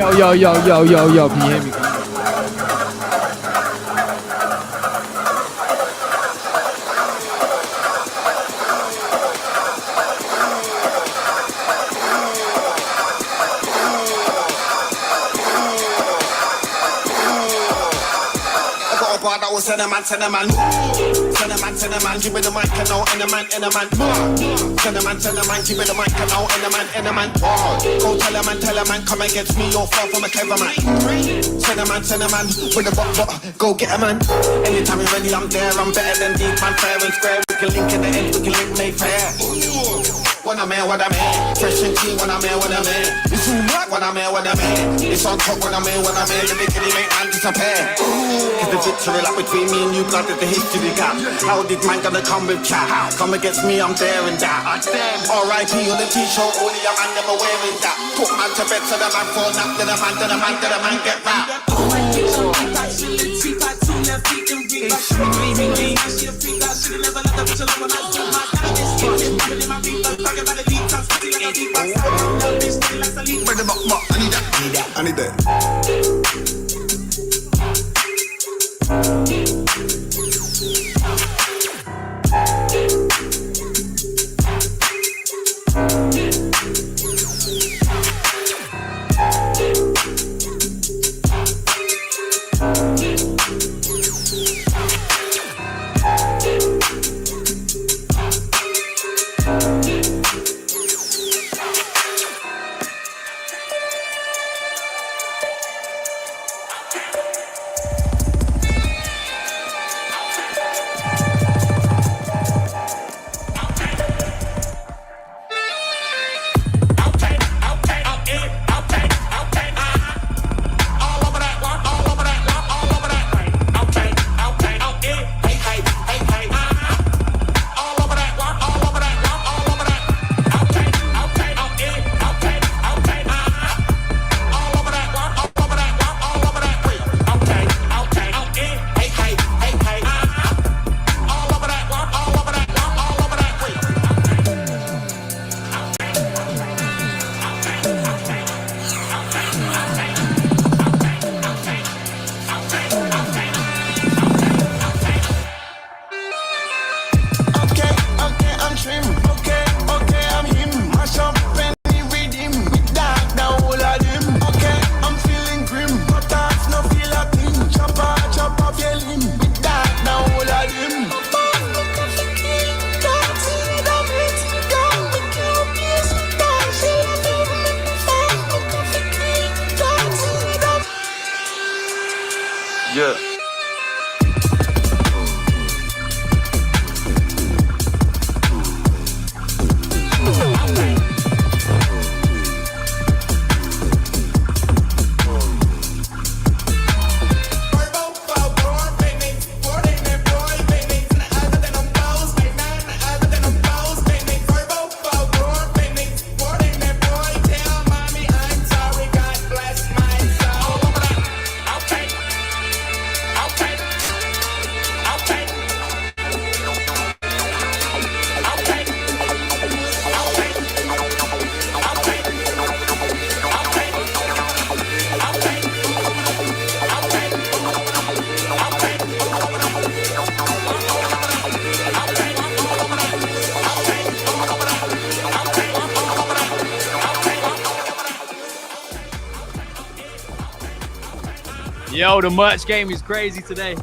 Yo, can you hear me? That was send a man, give me the mic and now in a man. Send a man, give me the mic and now in a man. Go tell a man, come and get me, you're far from a clever man. Send a man, with the butt, go get a man. Anytime you're ready, I'm there, I'm better than deep, man, fair and square. We can link in the end, we can link made fair. When I'm here, fresh and clean when I'm here, it's too black when I'm here, it's on top when I'm here, lyrically make man disappear. Is the victory like between me and you, blood at the history gap? How did man gonna come with chat? Come against me, I'm there and that. I stand R.I.P. on the t-shirt, all the young man never wearing that. Put man to bed so the man fall nap, to the man get rap. I need that. Yeah. Yo, the merch game is crazy today.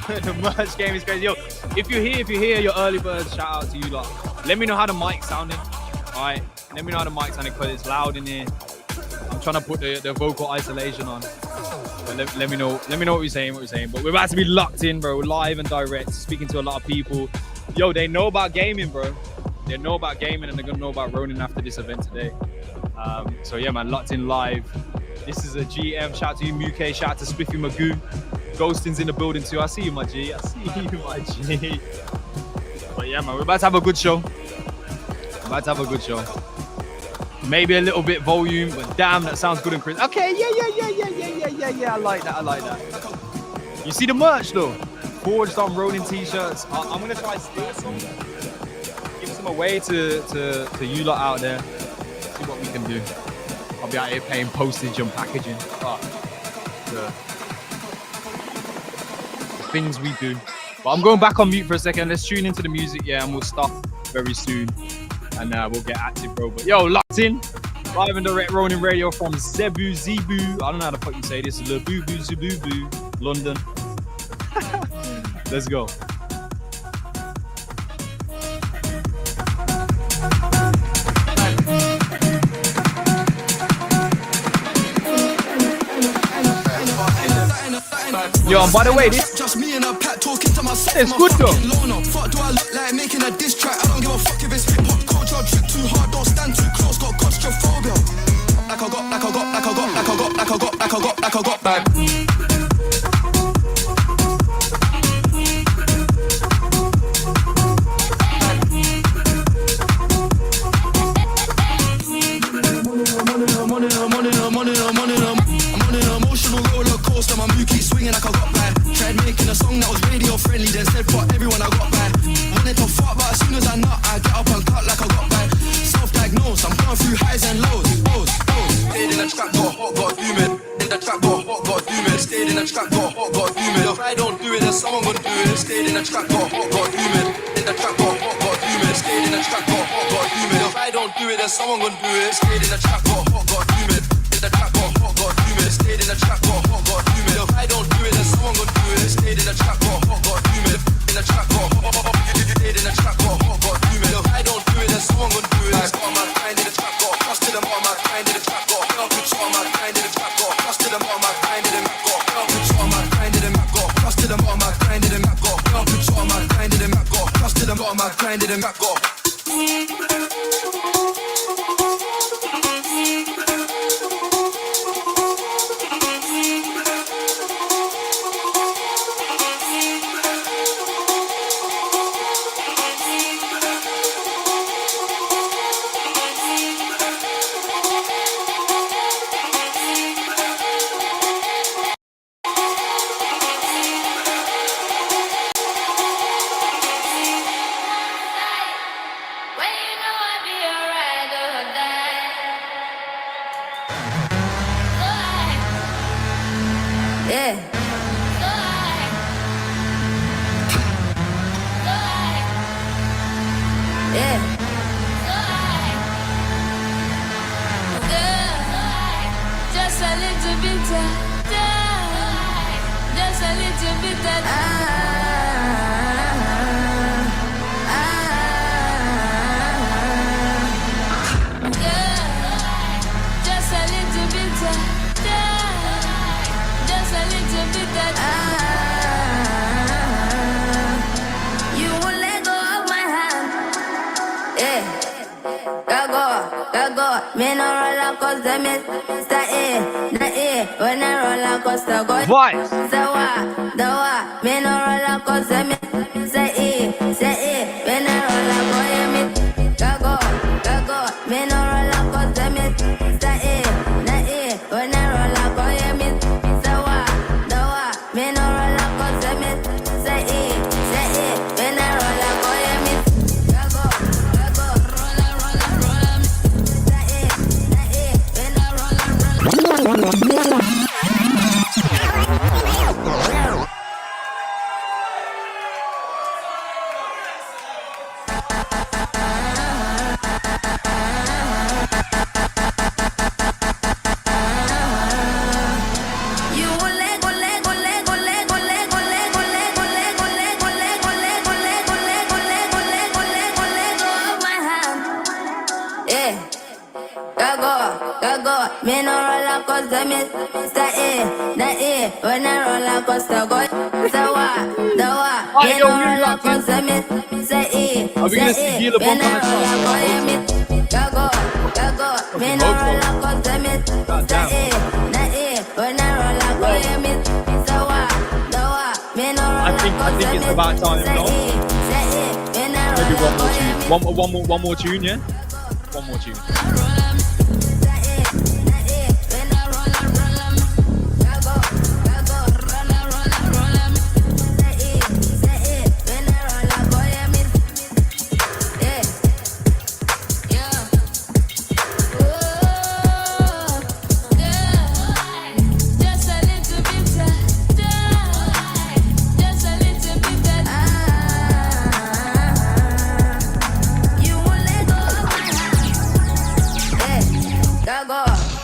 The merch game is crazy. Yo, if you're here, your early birds, shout out to you lot. Let me know how the mic's sounding. All right, let me know how the mic's sounding because it's loud in here. I'm trying to put the vocal isolation on. But let me know what you're saying, But we're about to be locked in, bro. We're live and direct, speaking to a lot of people. Yo, they know about gaming, bro. They know about gaming and they're gonna know about Ronin after this event today. So yeah, man, locked in live. This is a GM. Shout out to you, Muke. Shout out to Spiffy Magoo. Ghosting's in the building too. I see you, my G. But yeah, man, we're about to have a good show. Maybe a little bit volume, but damn, that sounds good and crisp. Okay, yeah. I like that. You see the merch though? Forged on Ronin t-shirts. I'm gonna try to steal some. Give some away to you lot out there. See what we can do. I'll be out here paying postage and packaging. Oh, the things we do. But I'm going back on mute for a second. Let's tune into the music, yeah, and we'll start very soon. And we'll get active, bro. But yo, locked in. Live and direct Ronin Radio from ZEBU. I don't know how the fuck you say this. ZEBU, London. Let's go. Yo, and by the way, this just me and a pat talking to myself. It's good though. Fuck do I look like making a diss track? I don't give a fuck if it's hip hop culture. Trip too hard, don't stand too close. Got claustrophobia. Like I got back. My mood keeps swinging like I got bad. Tried making a song that was radio friendly, then said fuck everyone, I got bad. Wanted to fuck, but as soon as I nut, I get up and cut like I got bad. Self-diagnosed, I'm going through highs and lows. Stayed in the trap, got hot, got humid. In the trap, got hot, got humid. Stayed in the trap, got hot, got humid. If I don't do it, then someone gonna do it. Stayed in the trap, got hot, got humid. In the trap, got hot, got humid. Stayed in the trap, got hot, got humid. If I don't do it, then someone gonna do it. Stayed in the trap, got hot, got humid. In the trap, got hot, got humid. Stayed in the trap, got hot, got humid. If I don't do it, then someone gonna do it. Stayed in the trap, got hot, got humid. In the trap, got hot, stayed in the trap, got hot, got humid. If I don't do it, then someone gonna do it. Got my grind in the trap, got trust to them, got my grind in the trap, got help me show my grind in the trap, got trust to them, got my grind in the map, got help me show my grind in the map, got trust to them, got my grind in the map, got help me show my grind in the map, got trust to them, got my grind in the map, got. Vibes. Me no roller coaster, me stay when I roller coaster go. The what? Me no roller coaster, me stay when I roller coaster, go. Me no roller coaster, me stay when I roller coaster, me the what? Me no roller coaster, I think it's about time, no? Maybe one more tune, yeah? One more tune.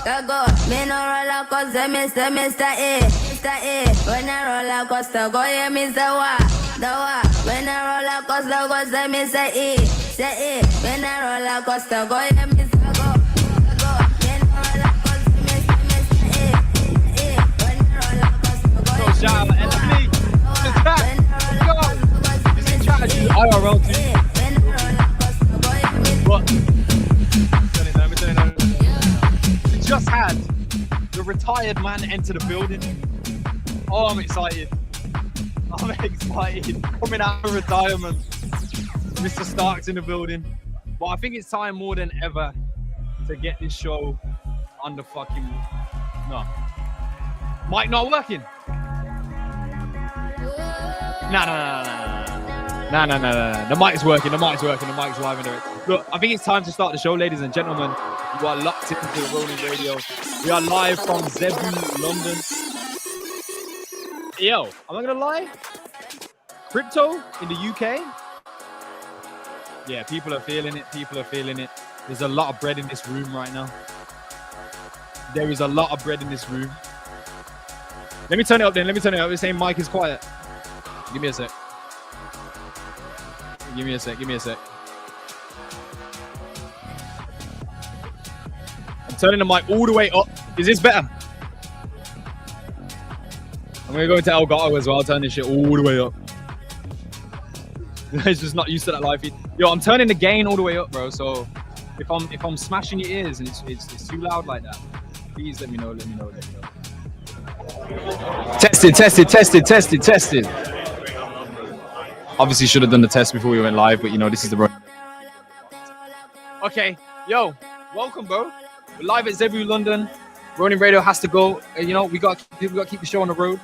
go. Me no roller coaster, Mr. A, Mr. A. When I roller coaster, go yeah, Mr. Wa, the Wa. When I roller coaster, go say Mr. E, say E. When I roller coaster, go yeah, Mr. Go, go. When I roller coaster, Mr. E, E. When I roller coaster, go yeah, Shout out LME. Is it chat? IRL too. What? Let me tell you now. We just had the retired man enter the building. Oh, I'm excited. I'm excited. Coming out of retirement. Mr. Stark's in the building. But I think it's time more than ever to get this show under fucking... No. Mic not working? No. The mic's working. The mic's live and direct. Look, I think it's time to start the show, ladies and gentlemen. You are locked into the Ronin Radio. We are live from ZEBU, London. Yo, am I gonna lie? Crypto in the UK? Yeah, people are feeling it. There's a lot of bread in this room right now. There is a lot of bread in this room. Let me turn it up then. It's saying mic is quiet. Give me a sec. I'm turning the mic all the way up. Is this better? I'm gonna go into Elgato as well. I'll turn this shit all the way up. It's just not used to that live feed. Yo, I'm turning the gain all the way up, bro. So if I'm smashing your ears and it's too loud like that, please let me know. Tested. Obviously should have done the test before we went live, but you know, this is the road. Okay, yo, welcome, bro. We're live at ZEBU London. Ronin Radio has to go. You know, we got to keep the show on the road.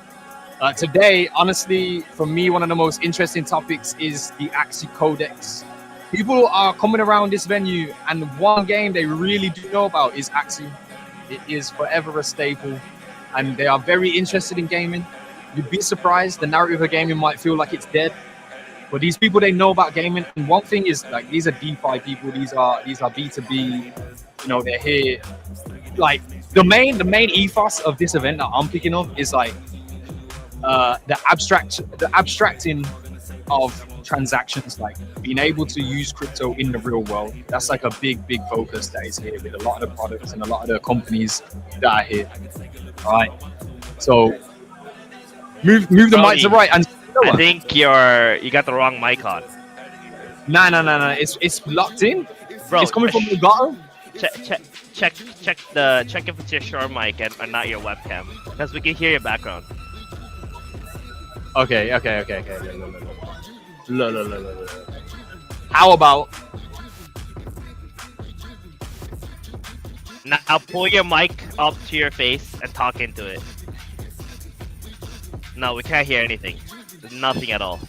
Today, honestly, for me, one of the most interesting topics is the Axie Codex. People are coming around this venue, and one game they really do know about is Axie. It is forever a staple, and they are very interested in gaming. You'd be surprised. The narrative of gaming might feel like it's dead. But these people, they know about gaming. And one thing is, like, these are DeFi people. These are B2B. You know, they're here. Like, the main ethos of this event that I'm picking up is like the abstracting of transactions, like being able to use crypto in the real world. That's like a big focus that is here with a lot of the products and a lot of the companies that are here. All right. So move the mic to the right and. I think you got the wrong mic on. No. It's locked in, bro. It's coming from Elgato. Check if it's your Shure mic and not your webcam, because we can hear your background. Okay. How about now? Pull your mic up to your face and talk into it. No, we can't hear anything. Nothing at all.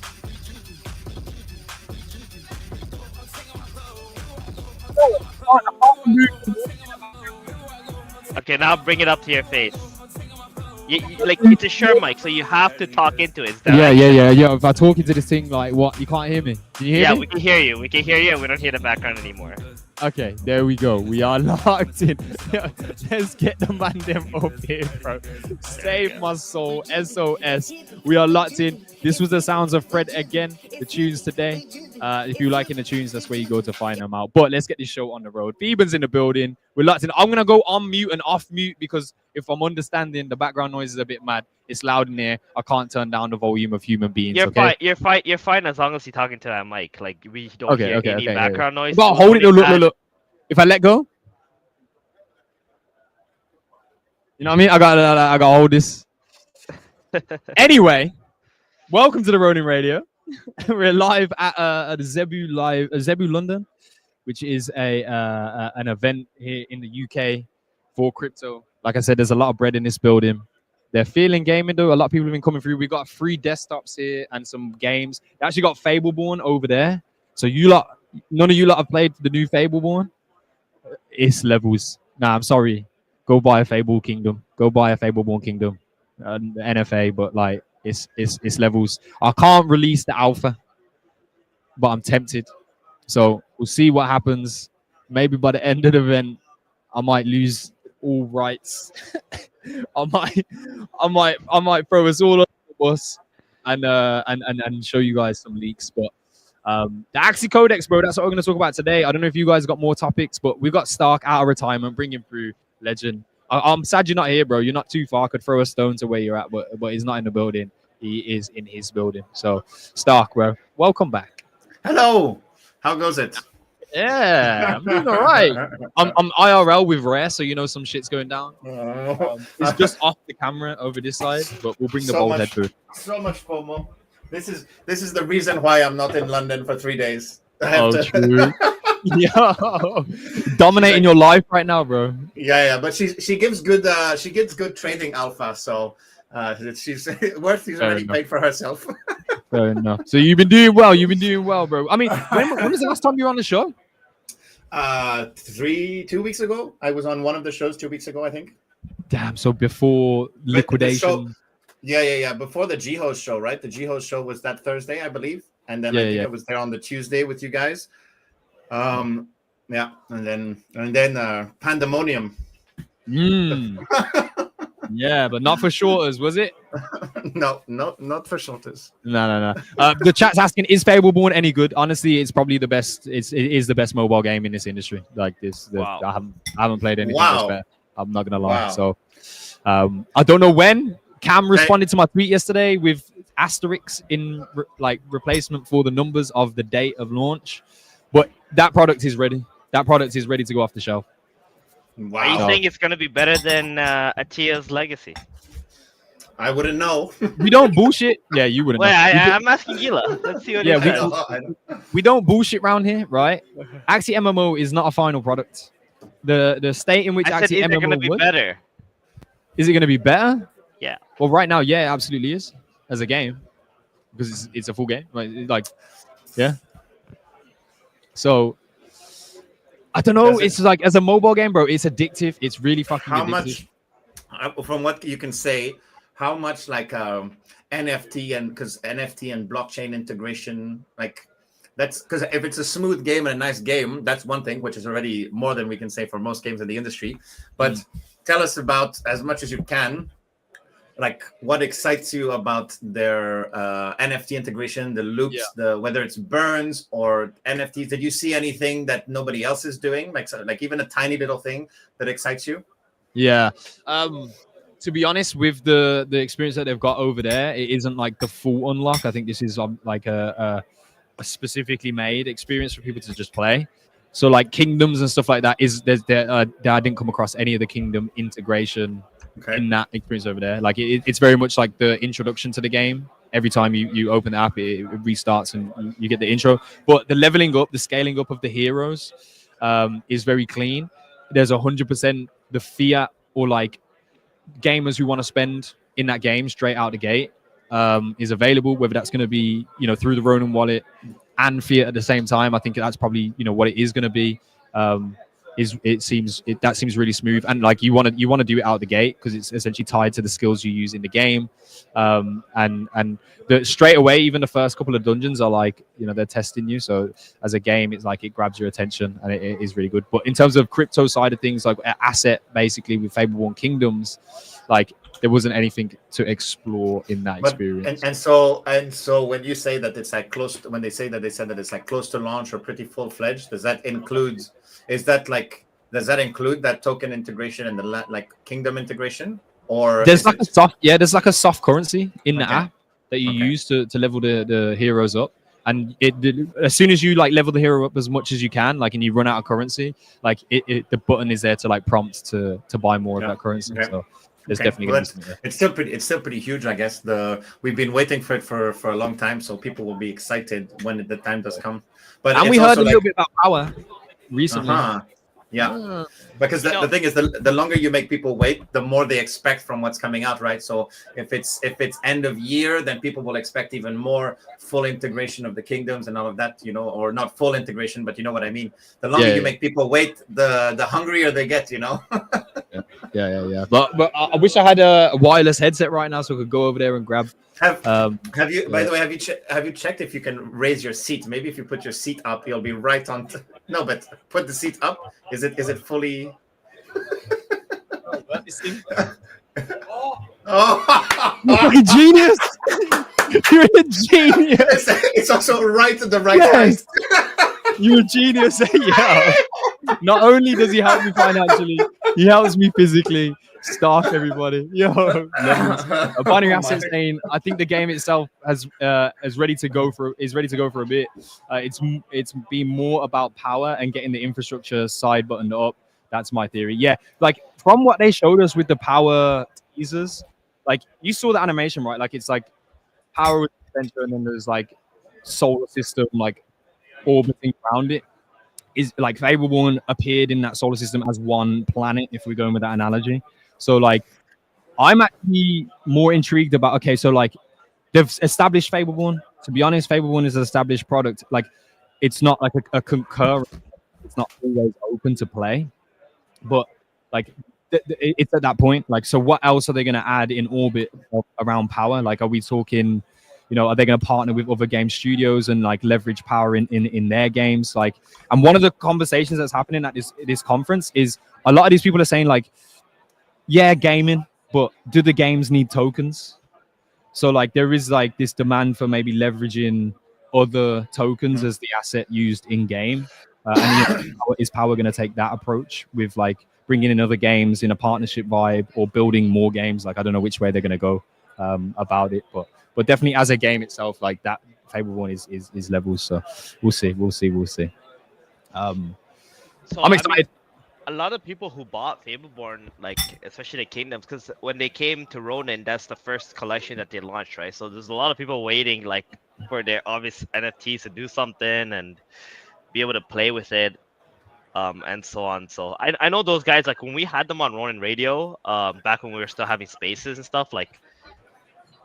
Okay, now bring it up to your face. Like, it's a Shure mic, so you have to talk into it. Yeah. If I talk into this thing, like, what? You can't hear me? Can you hear me? Yeah, we can hear you. We can hear you. We don't hear the background anymore. Okay, there we go. We are locked in. Let's get the man them up here, bro. Save my soul. SOS. We are locked in. This was the sounds of Fred again. The tunes today. If you liking the tunes, that's where you go to find them out. But let's get this show on the road. Phoeben's in the building. We're locked in. I'm going to go on mute and off mute because if I'm understanding, the background noise is a bit mad. It's loud in here. I can't turn down the volume of human beings. You're fine as long as you're talking to that mic. Like, we don't hear any background noise. But hold it. Look. If I let go, you know what I mean? I got to hold this. Anyway, welcome to the Ronin Radio. We're live at the ZEBU London, which is an event here in the UK for crypto. Like I said, there's a lot of bread in this building. They're feeling gaming though. A lot of people have been coming through. We got 3 desktops here and some games. They actually got Fableborn over there. So none of you lot have played the new Fableborn. It's levels. Nah, I'm sorry. Go buy a Fable Kingdom. Go buy a Fableborn Kingdom. NFA, but like it's levels. I can't release the alpha, but I'm tempted. So we'll see what happens. Maybe by the end of the event, I might lose all rights. I might throw us all on the bus and show you guys some leaks. But the Axie Codex, bro, that's what we're going to talk about today. I don't know if you guys got more topics, but we've got Stark out of retirement, bring him through, legend. I'm sad you're not here, bro. You're not too far. I could throw a stone to where you're at, but he's not in the building. He is in his building. So, Stark, bro, welcome back. Hello. How goes it? Yeah, I'm doing all right. I'm IRL with Rare, so you know some shit's going down. It's just off the camera over this side, but we'll bring the bald head through. So much FOMO. This is the reason why I'm not in London for 3 days. True. Yeah, dominating your life right now, bro. Yeah, but she gives good trading alpha, so she's worth she's already paid for herself. Fair enough. So you've been doing well. You've been doing well, bro. I mean, when was the last time you were on the show? 2 weeks ago. I was on one of the shows 2 weeks ago, I think. Damn. So before liquidation. Yeah. Before the G-Host show, right? The G-Host show was that Thursday, I believe, and then I think I was there on the Tuesday with you guys. And then Pandemonium. Yeah, but not for shorters, was it? No, not for shorters. No. The chat's asking, is Fable Born any good? Honestly, it's probably the best. It is the best mobile game in this industry. Like this, Wow. I haven't played anything else better. I'm not gonna lie. Wow. So, I don't know when. Cam responded to my tweet yesterday with asterisks in replacement for the numbers of the date of launch, but that product is ready. That product is ready to go off the shelf. Wow. Are you saying it's going to be better than Atia's Legacy? I wouldn't know. We don't bullshit. Yeah, you wouldn't. Well, know. I'm asking Gila. Let's see what Yeah, he says. we don't bullshit around here, right? Axie MMO is not a final product. The state in which I said, Axie is it MMO going to be better? Is it going to be better? Yeah. Well, right now, yeah, it absolutely is as a game because it's a full game. Like, yeah. So I don't know. It's like as a mobile game, bro. It's addictive. It's really fucking addictive. How much? From what you can say, how much like NFT and blockchain integration, like that's because if it's a smooth game and a nice game, that's one thing, which is already more than we can say for most games in the industry. But tell us about as much as you can. Like what excites you about their NFT integration, the loops, whether it's burns or NFTs? Did you see anything that nobody else is doing, like even a tiny little thing that excites you? Yeah. To be honest, with the experience that they've got over there, it isn't like the full unlock. I think this is like a specifically made experience for people to just play. So like kingdoms and stuff like that I didn't come across any of the kingdom integration. Okay. In that experience over there, like it's very much like the introduction to the game. Every time you open the app, it restarts and you get the intro. But the leveling up, the scaling up of the heroes is very clean. There's 100% the fiat or like gamers who want to spend in that game straight out the gate is available. Whether that's going to be through the Ronin wallet and fiat at the same time, I think that's probably what it is going to be. That seems really smooth, and like you want to do it out the gate because it's essentially tied to the skills you use in the game, and straight away even the first couple of dungeons are like they're testing you. So as a game, it's like it grabs your attention and it is really good. But in terms of crypto side of things, like asset basically with Fable Born Kingdoms, like there wasn't anything to explore in that experience. And so when you say that it's like close to, when they said that it's like close to launch or pretty full-fledged, does that include that token integration and the like kingdom integration, or there's like a soft currency in the app that you use to level the heroes up, and as soon as you like level the hero up as much as you can, like, and you run out of currency, like the button is there to like prompt to buy more of that currency. So there's definitely it's still pretty huge, I guess. We've been waiting for it for a long time, so people will be excited when the time does come. And we heard a little bit about power recently. Yeah, because the thing is, the longer you make people wait, the more they expect from what's coming out, right? So if it's end of year, then people will expect even more full integration of the kingdoms and all of that, or not full integration, but you know what I mean. The longer you make people wait, the hungrier they get, Yeah. But I wish I had a wireless headset right now so I could go over there and grab. Have you? By the way, have you checked if you can raise your seat? Maybe if you put your seat up, you'll be right on. No, but put the seat up. Is it fully? this thing. Oh, You're a genius. You're a genius. it's also right at the right Yes. size. You're a genius. Yeah. Not only does he help me financially, he helps me physically. Staff everybody. Yo, Binary Asset saying, I think the game itself is ready to go for a bit. It's been more about power and getting the infrastructure side buttoned up. That's my theory. Yeah, like from what they showed us with the power teasers, like you saw the animation, right? Like it's like power with the center, and then there's like solar system like orbiting around it. Is like Fable 1 appeared in that solar system as one planet, if we're going with that analogy. So like I'm actually more intrigued about, okay, so like they've established Fable 1. To be honest, Fable 1 is an established product. Like it's not like a concurrent, it's not always open to play. But like it's at that point. Like, so what else are they going to add in orbit around power? Like, are we talking, you know, are they going to partner with other game studios and like leverage power in their games? Like, and one of the conversations that's happening at this conference is a lot of these people are saying like, yeah, gaming, but do the games need tokens? So like there is like this demand for maybe leveraging other tokens as the asset used in game. And you know, is power going to take that approach with like bringing in other games in a partnership vibe or building more games? Like I don't know which way they're going to go about it, but definitely as a game itself, like that Fable 1 is levels. So we'll see. So I'm excited. A lot of people who bought Fableborn, like especially the Kingdoms, because when they came to Ronin, that's the first collection that they launched, right? So there's a lot of people waiting, like for their obvious NFTs to do something and be able to play with it, and so on. So I know those guys, like when we had them on Ronin Radio, back when we were still having spaces and stuff, like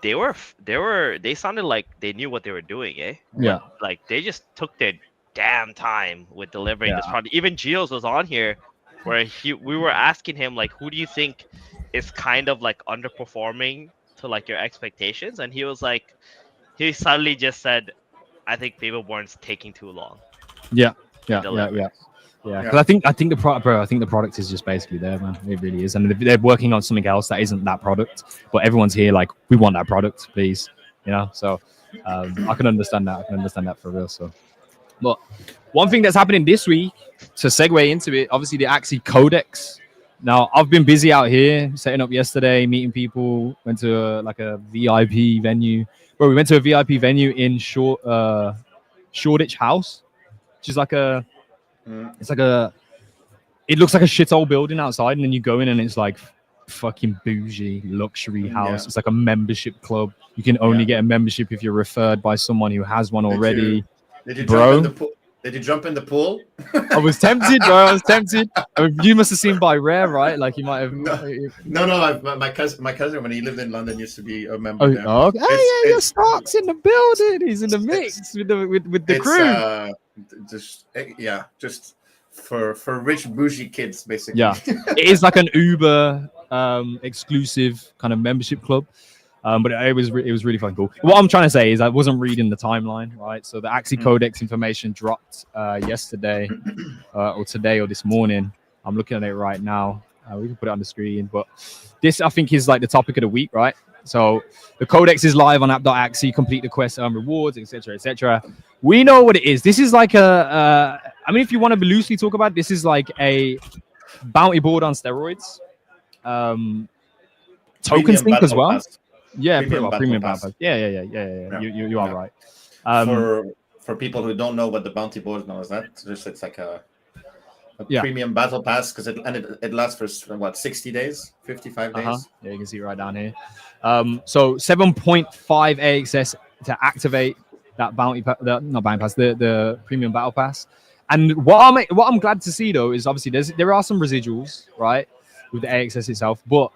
they sounded like they knew what they were doing, eh? Yeah. But, like they just took their damn time with delivering this product. Even Geos was on here where we were asking him like, who do you think is kind of like underperforming to like your expectations? And he was like, he suddenly just said, I think Fableborn's taking too long. Yeah. Because I think the product, bro. I think the product is just basically there, man. It really is, and they're working on something else that isn't that product. But everyone's here like, we want that product, please. You know, so I can understand that. I can understand that for real. So, but one thing that's happening this week, to segue into it, obviously the Axie Codex. Now I've been busy out here setting up yesterday, meeting people. Went to like a VIP venue. Bro, we went to a VIP venue in Shoreditch House, which is like a. It's like it looks like a shithole building outside, and then you go in and it's like fucking bougie luxury house. Yeah. It's like a membership club. You can only get a membership if you're referred by someone who has one already. Did you jump in the pool? Did you jump in the pool? I was tempted, bro. I was tempted. I mean, you must have seen by Rare, right? Like you might have. No. My cousin, when he lived in London, used to be a member. There. Oh, yeah, your Stark's in the building. He's in the mix with the crew. Just for rich bougie kids, basically. Yeah, it is like an Uber exclusive kind of membership club. But it was really fucking cool. What I'm trying to say is I wasn't reading the timeline, right? So the Axie Codex information dropped yesterday, or today, or this morning. I'm looking at it right now. We can put it on the screen, but this I think is like the topic of the week, right? So the Codex is live on app.axie. Complete the quest, earn rewards, etc., etc. We know what it is. This is like I mean, if you want to loosely talk about it, this is like a bounty board on steroids. Token sync as well. Pass. Yeah, premium battle pass. Yeah. You are right. For people who don't know what the bounty board now is, it's like a premium battle pass because it lasts for what, 60 days, 55 days. Yeah, you can see it right down here. So 7.5 AXS to activate that the premium battle pass. And what I'm glad to see though is obviously there are some residuals, right, with the AXS itself, but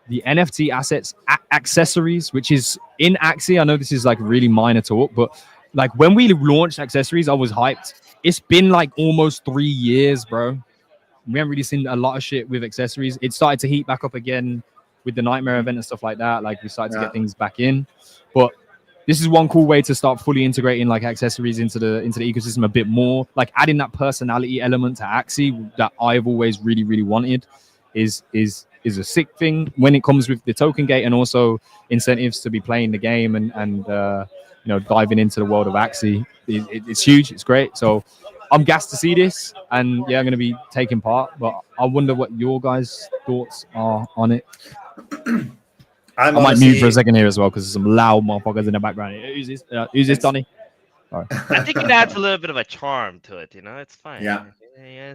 the NFT assets, accessories, which is in Axie. I know this is like really minor talk, but like when we launched accessories, I was hyped. It's been like almost 3 years, bro. We haven't really seen a lot of shit with accessories. It started to heat back up again with the Nightmare event and stuff like that. Like we started to get things back in. But this is one cool way to start fully integrating like accessories into the ecosystem a bit more, like adding that personality element to Axie that I've always really, really wanted. is a sick thing when it comes with the token gate and also incentives to be playing the game and diving into the world of Axie. It's huge. It's great. So I'm gassed to see this, and yeah, I'm going to be taking part. But I wonder what your guys' thoughts are on it. I might mute for a second here as well because there's some loud motherfuckers in the background. Who's this? Who's this, Donny? I think it adds a little bit of a charm to it. It's fine. Yeah.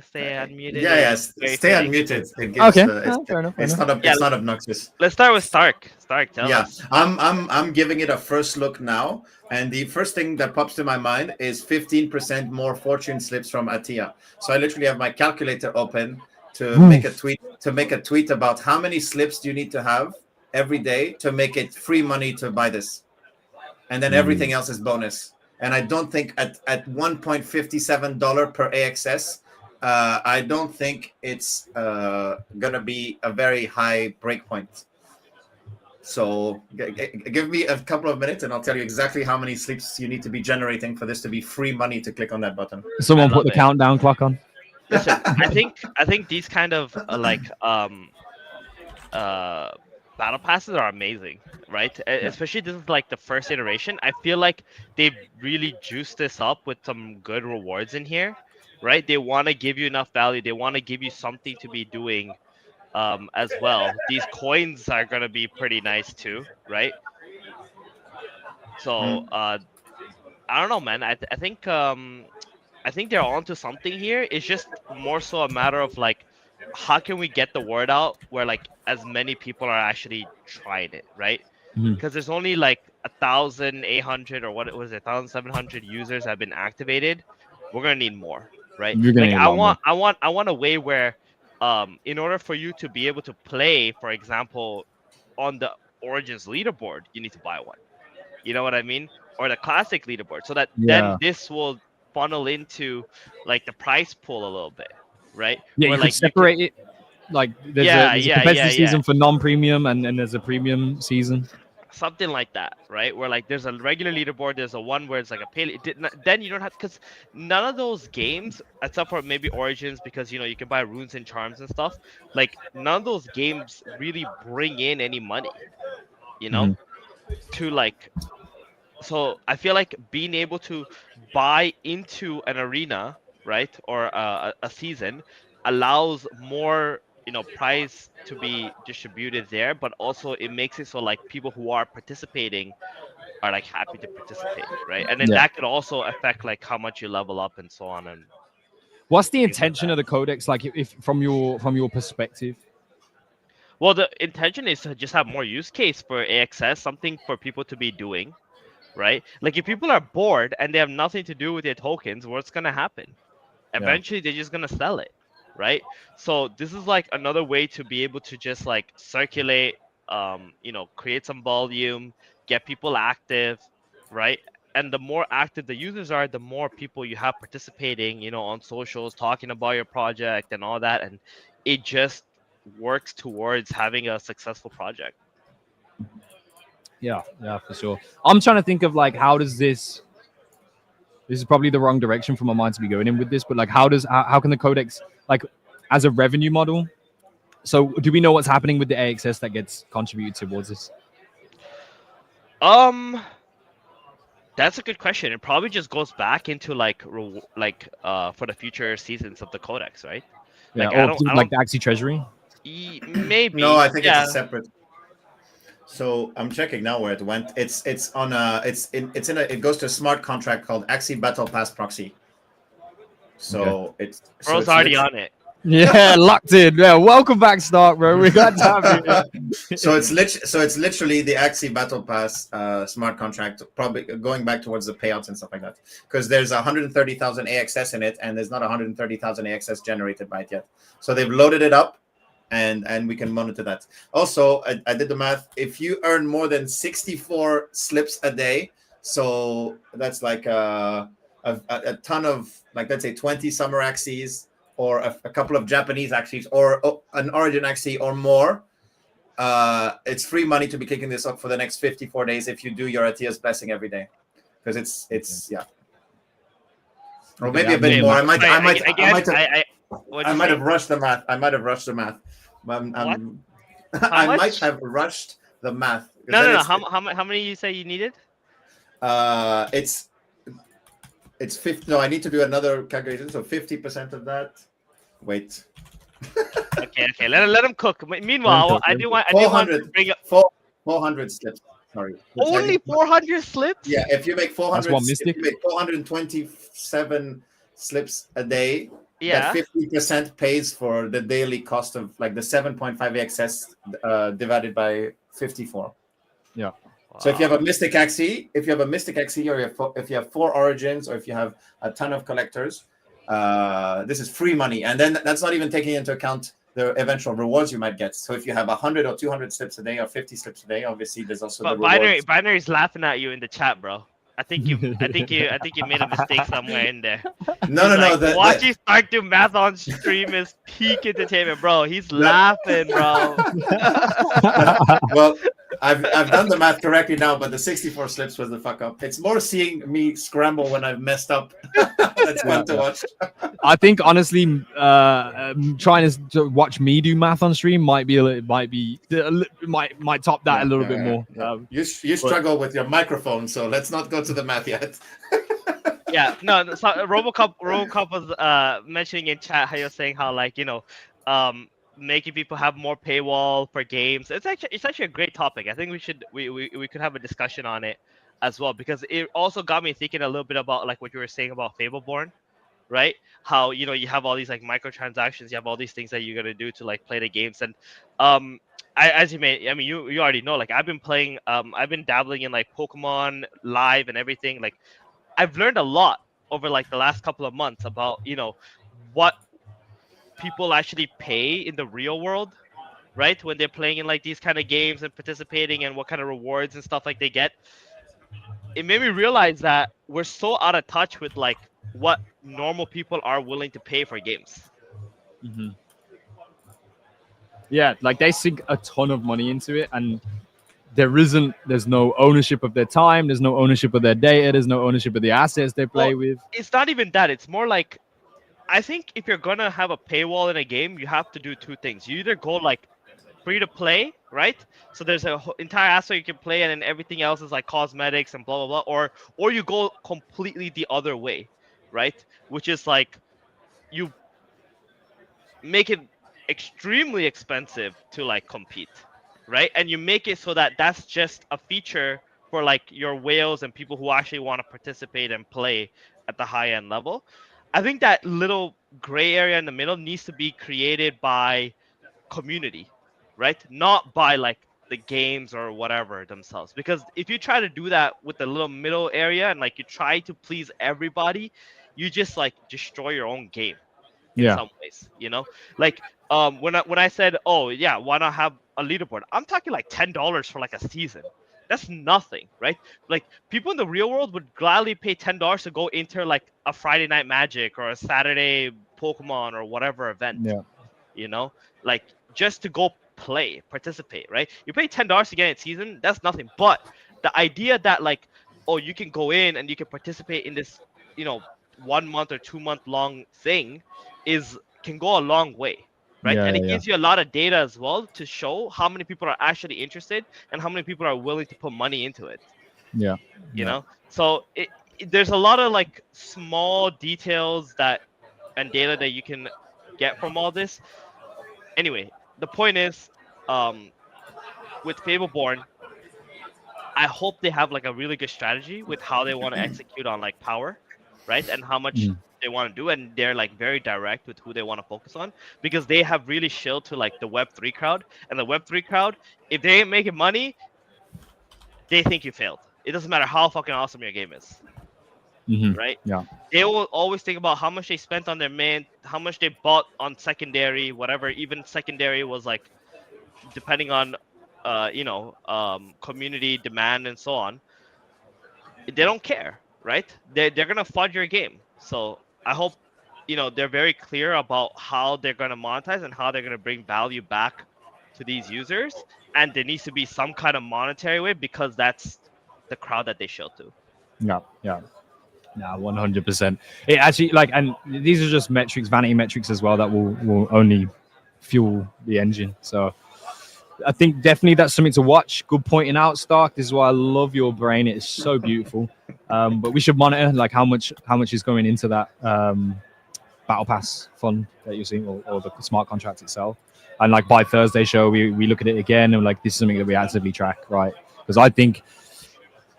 Stay unmuted. Yeah. Stay unmuted. It gives, okay. Fair enough. It's not obnoxious. Let's start with Stark. Stark, tell us. I'm giving it a first look now, and the first thing that pops to my mind is 15% more fortune slips from Atia. So I literally have my calculator open to make a tweet about how many slips do you need to have every day to make it free money to buy this, and then everything else is bonus. And I don't think at $1.57 per AXS, I don't think it's gonna be a very high breakpoint. So give me a couple of minutes, and I'll tell you exactly how many sleeps you need to be generating for this to be free money to click on that button. Someone put the countdown clock on. Listen, I think these kind of battle passes are amazing, right? Especially this is like the first iteration. I feel like they've really juiced this up with some good rewards in here, right? They want to give you enough value. They want to give you something to be doing as well. These coins are going to be pretty nice too, right? So I don't know, man. I think they're onto something here. It's just more so a matter of like, how can we get the word out where like as many people are actually trying it, right? Because there's only like 1,800 or what was it, 1,700 users have been activated. We're gonna need more, right? Like I want a way where in order for you to be able to play, for example, on the Origins leaderboard, you need to buy one. You know what I mean? Or the classic leaderboard, so that then this will funnel into like the price pool a little bit. Right? Yeah, you could separate it. Like there's a competitive season for non-premium, and there's a premium season. Something like that, right? Where like there's a regular leaderboard, there's a one where it's like a pay. Then you don't have, because none of those games, except for maybe Origins, because you can buy runes and charms and stuff. Like none of those games really bring in any money, to like. So I feel like being able to buy into an arena, right, or a season, allows more prize to be distributed there, but also it makes it so like people who are participating are like happy to participate, right? And then that could also affect like how much you level up and so on. And what's the intention of the codex, like if from your perspective? Well, the intention is to just have more use case for AXS, something for people to be doing, right? Like if people are bored and they have nothing to do with their tokens, what's gonna happen? Eventually they're just gonna sell it, right? So this is like another way to be able to just like circulate, create some volume, get people active, right? And the more active the users are, the more people you have participating, on socials, talking about your project and all that, and it just works towards having a successful project. Yeah, for sure. I'm trying to think of like, how does this is probably the wrong direction for my mind to be going in with this, but like how can the codex, like as a revenue model, so do we know what's happening with the AXS that gets contributed towards this? That's a good question. It probably just goes back into like for the future seasons of the codex, right? Yeah, like, I don't like the Axie Treasury. Maybe. No, I think it's a separate. So I'm checking now where it went. It goes to a smart contract called Axie Battle Pass Proxy. So it's already on it. Yeah, locked in. Yeah, welcome back, Stark, bro. We got to have you. So it's literally the Axie Battle Pass smart contract, probably going back towards the payouts and stuff like that. Because there's 130,000 AXS in it, and there's not 130,000 AXS generated by it yet. So they've loaded it up. And we can monitor that. Also, I did the math. If you earn more than 64 slips a day, so that's like a ton of, like, let's say 20 summer Axies or a couple of Japanese Axies or an Origin Axie or more, it's free money to be kicking this up for the next 54 days if you do your Atia's Blessing every day. Because it's or maybe a bit more. I might have rushed the math. I might much? have rushed the math. No. How many you say you needed? It's 50. No, I need to do another calculation. So 50% of that. Wait. Okay. Let him cook. Meanwhile, I do want to bring up 400 slips. Sorry. only 400 slips. Yeah, if you make 400, That's one Mystic. if you make 427 slips a day, Yeah. that 50% pays for the daily cost of like the 7.5 XS divided by 54. Yeah. So if you have a Mystic XE, or if you have 4 Origins, or if you have a ton of collectors, this is free money. And then that's not even taking into account the eventual rewards you might get. So if you have 100 or 200 slips a day or 50 slips a day, obviously there's also But the rewards. Binary's laughing at you in the chat, bro. I think you made a mistake somewhere in there. No. Watch you start do math on stream is peak entertainment, bro. He's laughing, bro. Well, I've done the math correctly now, but the 64 slips was the fuck up. It's more seeing me scramble when I've messed up. That's fun to watch. I think honestly, trying to watch me do math on stream might top that a little bit more. Yeah. You struggle with your microphone, so let's not go to the math yet. Yeah, no. So RoboCop was mentioning in chat how you're saying how making people have more paywall for games. It's actually a great topic. I think we could have a discussion on it as well, because it also got me thinking a little bit about like what you were saying about Fableborn, right? How you have all these like microtransactions, you have all these things that you're gonna do to like play the games, and you already know, like I've been dabbling in like Pokemon Live and everything. Like I've learned a lot over like the last couple of months about what people actually pay in the real world, right? When they're playing in like these kind of games and participating, and what kind of rewards and stuff like they get. It made me realize that we're so out of touch with like what normal people are willing to pay for games. Mm-hmm. Yeah, like they sink a ton of money into it, and there's no ownership of their time, there's no ownership of their data, there's no ownership of the assets they play with. It's not even that. It's more like, I think if you're gonna have a paywall in a game, you have to do two things. You either go like free to play, right? So there's an entire aspect you can play, and then everything else is like cosmetics and blah blah blah, or you go completely the other way, right? Which is like you make it extremely expensive to like compete, right? And you make it so that that's just a feature for like your whales and people who actually want to participate and play at the high end level. I think that little gray area in the middle needs to be created by community, right? Not by like the games or whatever themselves. Because if you try to do that with the little middle area and like you try to please everybody, you just like destroy your own game in some ways, Like when I said, oh yeah, why not have a leaderboard? I'm talking like $10 for like a season. That's nothing, right? Like people in the real world would gladly pay $10 to go enter like a Friday Night Magic or a Saturday Pokemon or whatever event. Yeah. Like just to go participate, right? You pay $10 to get in season, that's nothing. But the idea that like, oh, you can go in and you can participate in this, 1 month or 2 month long thing can go a long way. Right. And it gives you a lot of data as well to show how many people are actually interested and how many people are willing to put money into it. Yeah. You know, so there's a lot of like small details and data that you can get from all this. Anyway, the point is, with Fableborn, I hope they have like a really good strategy with how they want to execute on like power, right? And how much they want to do, and they're like very direct with who they want to focus on, because they have really shilled to like the Web3 crowd, and the Web3 crowd, if they ain't making money, they think you failed. It doesn't matter how fucking awesome your game is, right? Yeah. They will always think about how much they spent on their main, how much they bought on secondary, whatever. Even secondary was like, depending on, community demand and so on. They don't care, right? They're gonna fudge your game. So I hope, they're very clear about how they're going to monetize and how they're going to bring value back to these users. And there needs to be some kind of monetary way, because that's the crowd that they show to. Yeah. 100%. It actually and these are just metrics, vanity metrics as well, that will only fuel the engine. So I think definitely that's something to watch. Good pointing out, Stark. This is why I love your brain. It is so beautiful. But we should monitor like how much is going into that battle pass fund that you're seeing, or the smart contract itself. And like by Thursday show, we look at it again and like this is something that we actively track, right? Because I think,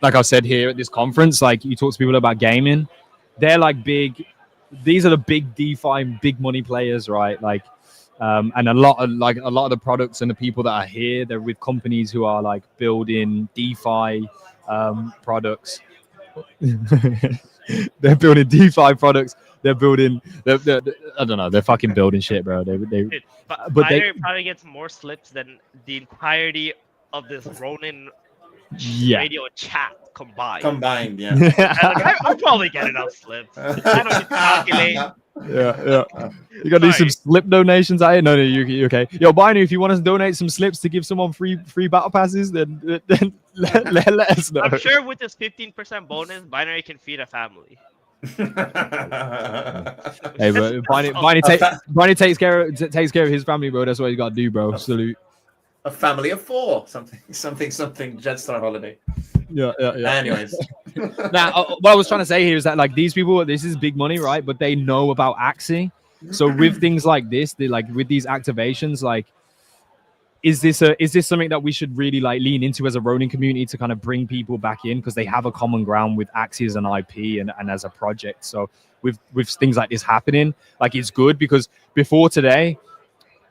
like I said here at this conference, like you talk to people about gaming, they're like big. These are the big DeFi, big money players, right? Like, and a lot of the products and the people that are here, they're with companies who are like building DeFi products. They're building DeFi products. They're building. They're, I don't know. They're fucking building shit, bro. Dude, but Binary probably gets more slips than the entirety of this Ronin radio chat combined. Yeah. I'll probably get enough slips. I don't need to calculate. Yeah. You gotta do some slip donations. No, you okay? Yo, Binary, if you want us to donate some slips to give someone free battle passes, then let us know. I'm sure with this 15% bonus, Binary can feed a family. Hey, bro, Binary takes care of his family, bro. That's what you gotta do, bro. Salute. A family of 4. Something. Jetstar holiday. Yeah. Anyways. Now, what I was trying to say here is that like these people, this is big money, right? But they know about Axie. So with things like this, they like with these activations, like, is this something that we should really like lean into as a Ronin community to kind of bring people back in, because they have a common ground with Axie as an IP and as a project. So with things like this happening, like it's good, because before today,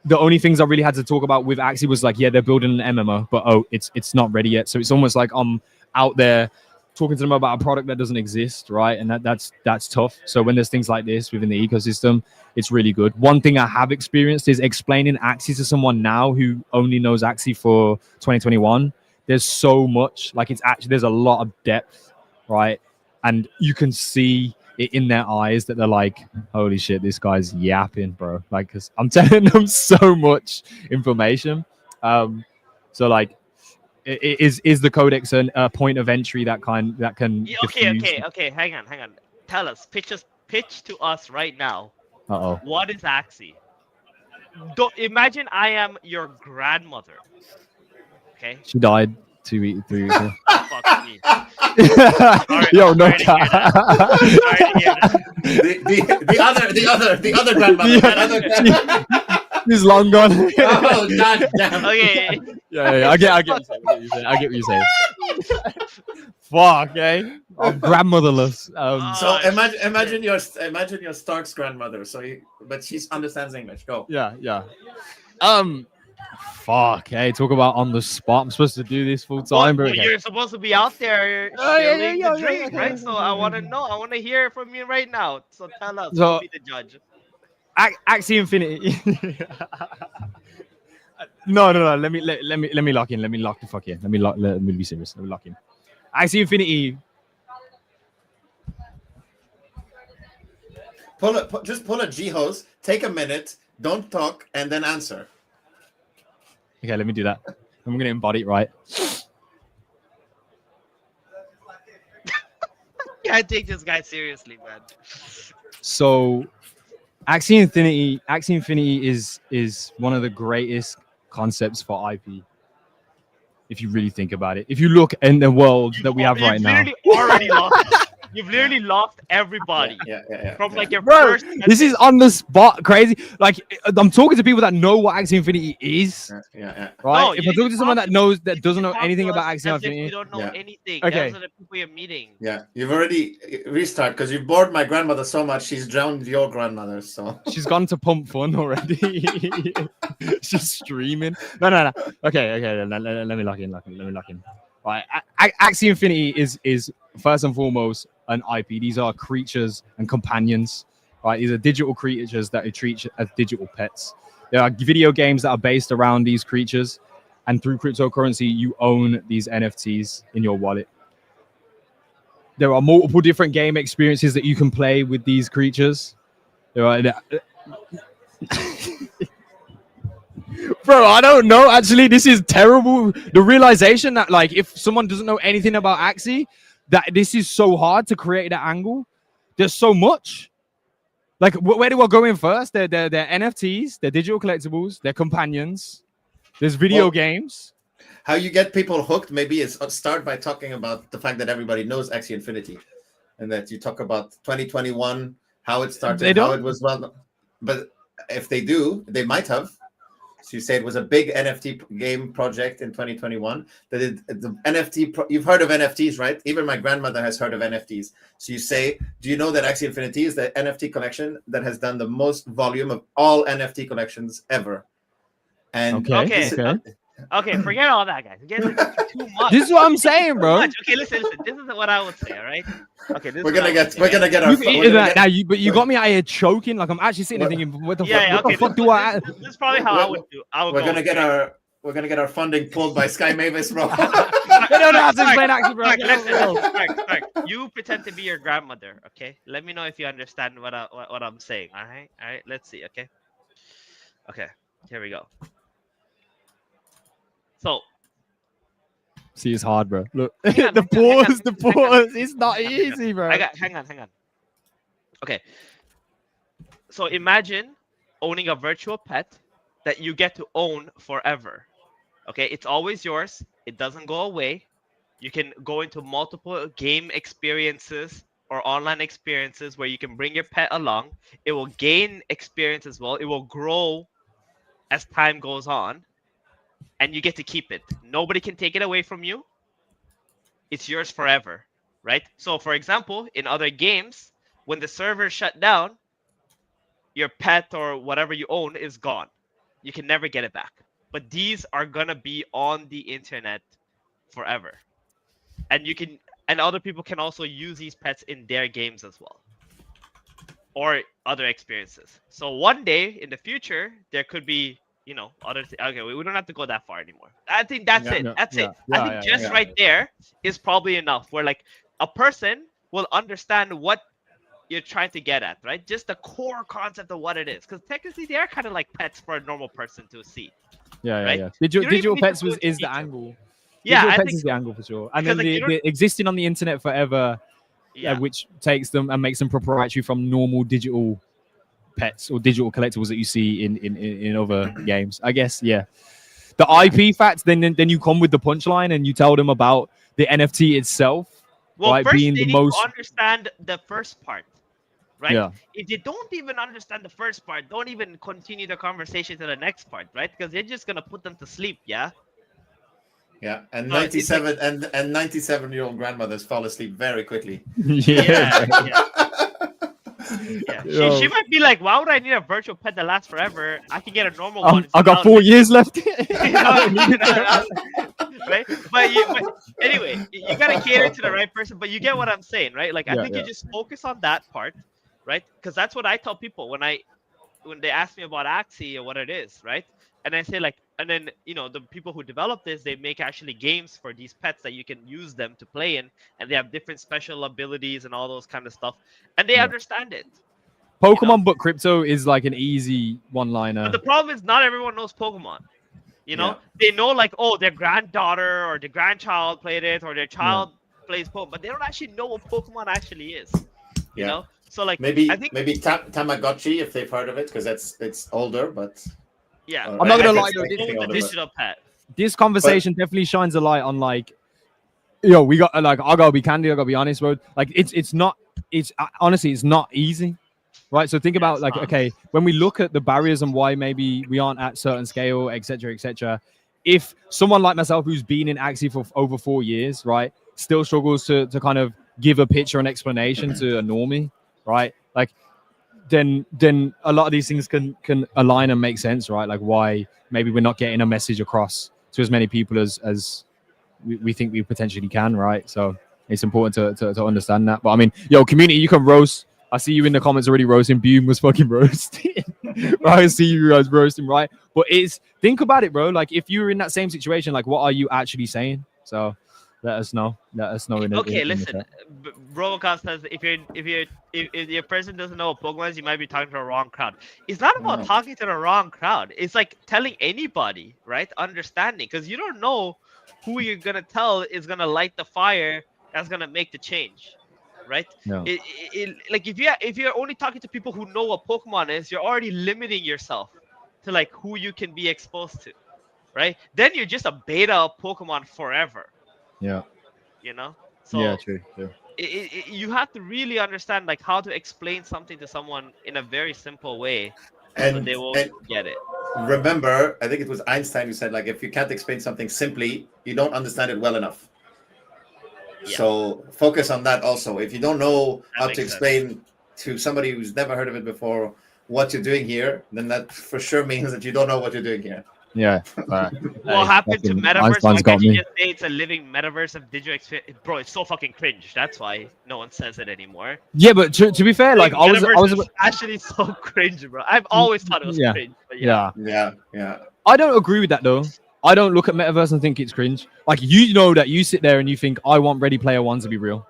the only things I really had to talk about with Axie was like, yeah, they're building an MMO, but it's not ready yet. So it's almost like I'm out there talking to them about a product that doesn't exist, right? And that's tough. So when there's things like this within the ecosystem, it's really good. One thing I have experienced is explaining Axie to someone now who only knows Axie for 2021. There's so much, like there's a lot of depth, right? And you can see it in their eyes that they're like, holy shit, this guy's yapping, bro. Like, cause I'm telling them so much information. So like, is the codex a point of entry that can Okay, hang on, tell us, pitch to us right now. What is Axie? Don't imagine I am your grandmother. Okay, she died 2 weeks, 3 weeks ago. Fuck me. Yo, no cap. The other grandmother. He's long gone. Oh god damn. Okay. Yeah. I get what you're saying. Fuck, eh? I'm grandmotherless. So imagine your Stark's grandmother. But she understands English. Go. Yeah. Fuck, hey, talk about on the spot. I'm supposed to do this full time, bro. You're supposed to be out there sharing the dream, right? So I want to know. I want to hear from you right now. So tell us. So, be the judge. Axie Infinity. No. Let me lock in. Let me lock the fuck in. Let me be serious. Let me lock in. Axie Infinity. Just pull a G-hose. Take a minute. Don't talk, and then answer. Okay, let me do that. I'm gonna embody it right. I take this guy seriously, man. So, Axie Infinity is one of the greatest concepts for IP. If you really think about it, if you look in the world that we have right now, You've literally lost everybody. Yeah. From like your bro, first. This is on the spot, crazy. Like I'm talking to people that know what Axie Infinity is. Yeah. Right. No, if I talk to someone that doesn't know anything about Axie Infinity, you don't know anything. Okay. Those are the people you're meeting. Yeah, you've already restart because you've bored my grandmother so much. She's drowned your grandmother. So she's gone to Pump Fun already. She's streaming. No. Okay. Let me lock in. Right. Axie Infinity is first and foremost an IP. These are creatures and companions. Right. These are digital creatures that are treated as digital pets. There are video games that are based around these creatures, and through cryptocurrency, you own these NFTs in your wallet. There are multiple different game experiences that you can play with these creatures. There are. Bro, I don't know. Actually, this is terrible. The realization that, like, if someone doesn't know anything about Axie, that this is so hard to create that angle. There's so much. like where do I go in first? They're NFTs, they're digital collectibles, they're companions. There's video games. How you get people hooked maybe is start by talking about the fact that everybody knows Axie Infinity, and that you talk about 2021, how it started, how it was well. But if they do, they might have. So you say it was a big NFT game project in 2021. That the NFT, you've heard of NFTs, right? Even my grandmother has heard of NFTs. So you say, do you know that Axie Infinity is the NFT collection that has done the most volume of all NFT collections ever? And Okay, forget all that, guys. Again, it's too much. This is what I'm saying, bro. Okay, listen. This is what I would say, all right? Okay, we're gonna get our. But you got me out here choking. Like I'm actually sitting there thinking, what the fuck do I? This is probably how I would do. We're gonna get our funding pulled by Sky Mavis, bro. They don't know how to explain Axie, bro. Listen, you pretend to be your grandmother, okay? Let me know if you understand what I'm saying. All right. Let's see. Okay. Here we go. So, see, it's hard, bro. Look, the pause. It's not easy, bro. Hang on. Okay. So imagine owning a virtual pet that you get to own forever. Okay, it's always yours. It doesn't go away. You can go into multiple game experiences or online experiences where you can bring your pet along. It will gain experience as well. It will grow as time goes on. And you get to keep it. Nobody can take it away from you. It's yours forever, right? So, for example, in other games, when the server shut down, your pet or whatever you own is gone. You can never get it back. But these are gonna be on the internet forever, and other people can also use these pets in their games as well, or other experiences. So one day in the future, there could be other okay, we don't have to go that far anymore. I think that's it. That's it. I think just right there is probably enough where like a person will understand what you're trying to get at, right? Just the core concept of what it is, because technically they are kind of like pets for a normal person to see. Yeah. Digital pets is the angle. Yeah, digital pets is the angle for sure. And then the existing on the internet forever, which takes them and makes them proprietary from normal digital pets or digital collectibles that you see in other games. I guess, the IP facts, then you come with the punchline and you tell them about the NFT itself. Well, right, first being they the need most... to understand the first part, right? Yeah. If they don't even understand the first part, don't even continue the conversation to the next part, right? Because they're just gonna put them to sleep, Yeah, and 97-year-old grandmothers fall asleep very quickly. Yeah. She might be like, why would I need a virtual pet that lasts forever? I can get a normal one. I got 4 years left. Right? But anyway, you gotta cater to the right person. But you get what I'm saying, right? Like I think you just focus on that part, right? Because that's what I tell people when they ask me about Axie or what it is, right? And I say like, and then the people who develop this, they make actually games for these pets that you can use them to play in, and they have different special abilities and all those kind of stuff, and they understand it. Pokemon but crypto is like an easy one-liner. But the problem is not everyone knows Pokemon. They know like, oh, their granddaughter or their grandchild played it, or their child plays Pokemon, but they don't actually know what Pokemon actually is. You know, so like maybe Tamagotchi, if they've heard of it, because it's older, but I'm not gonna lie, the digital pet. This conversation definitely shines a light on like, we got like, I gotta be candid, I gotta be honest, bro. Like it's honestly it's not easy. Right, so think about like, okay, when we look at the barriers and why maybe we aren't at certain scale, etc. If someone like myself who's been in Axie for over 4 years, right, still struggles to kind of give a picture and explanation to a normie, right, like then a lot of these things can align and make sense, right? Like why maybe we're not getting a message across to as many people as we think we potentially can, right? So it's important to understand that. But I mean, community, you can roast. I see you in the comments already roasting. Bume was fucking roasting. Right? I see you guys roasting, right? But think about it, bro. Like if you were in that same situation, like what are you actually saying? So let us know. Listen. Robocop says if your person doesn't know what Pokemon is, you might be talking to the wrong crowd. It's not about talking to the wrong crowd. It's like telling anybody, right? Understanding, because you don't know who you're gonna tell is gonna light the fire that's gonna make the change. right? Yeah. Like if you're only talking to people who know what Pokemon is, you're already limiting yourself to like who you can be exposed to, right? Then you're just a beta of Pokemon forever, Yeah. you know. Yeah. So True. you have to really understand like how to explain something to someone in a very simple way, so And they will and get it. remember, I think it was Einstein who said, like, if you can't explain something simply, you don't understand it well enough. Yeah. So focus on that also. If you don't know That how makes to sense. explain to somebody who's never heard of it before what you're doing here, then that for sure means that you don't know what you're doing here. Yeah. What happened to metaverse? Why Einstein's got can't you me. just say it's a living metaverse of digital experience? Bro, it's so fucking cringe. That's why no one says it anymore. Yeah, but to be fair, like Living I metaverse was is actually so cringe, bro. I've always thought it was yeah. cringe, but Yeah. Yeah. I don't agree with that though. I don't look at metaverse and think it's cringe. Like you know that you sit there and you think I want Ready Player One to be real.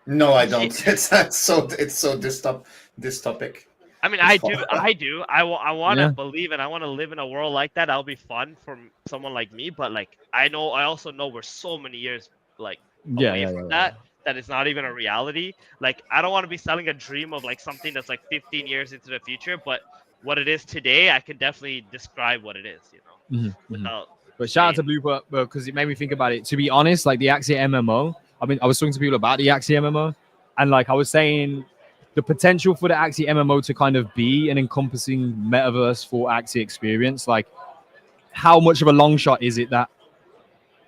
No, I don't. It's so dystopic. I mean, It's I do. I want to Yeah. believe and I want to live in a world like that. That'll be fun for someone like me. But like, I also know we're so many years like away from that it's not even a reality. Like, I don't want to be selling a dream of like something that's like 15 years into the future. But what it is today, I can definitely describe what it is. You know, without. But shout out to saying- Blooper because it made me think about it. To be honest, like the Axie MMO. I mean, I was talking to people about the Axie MMO, and like I was saying, the potential for the Axie MMO to kind of be an encompassing metaverse for Axie experience. Like, how much of a long shot is it that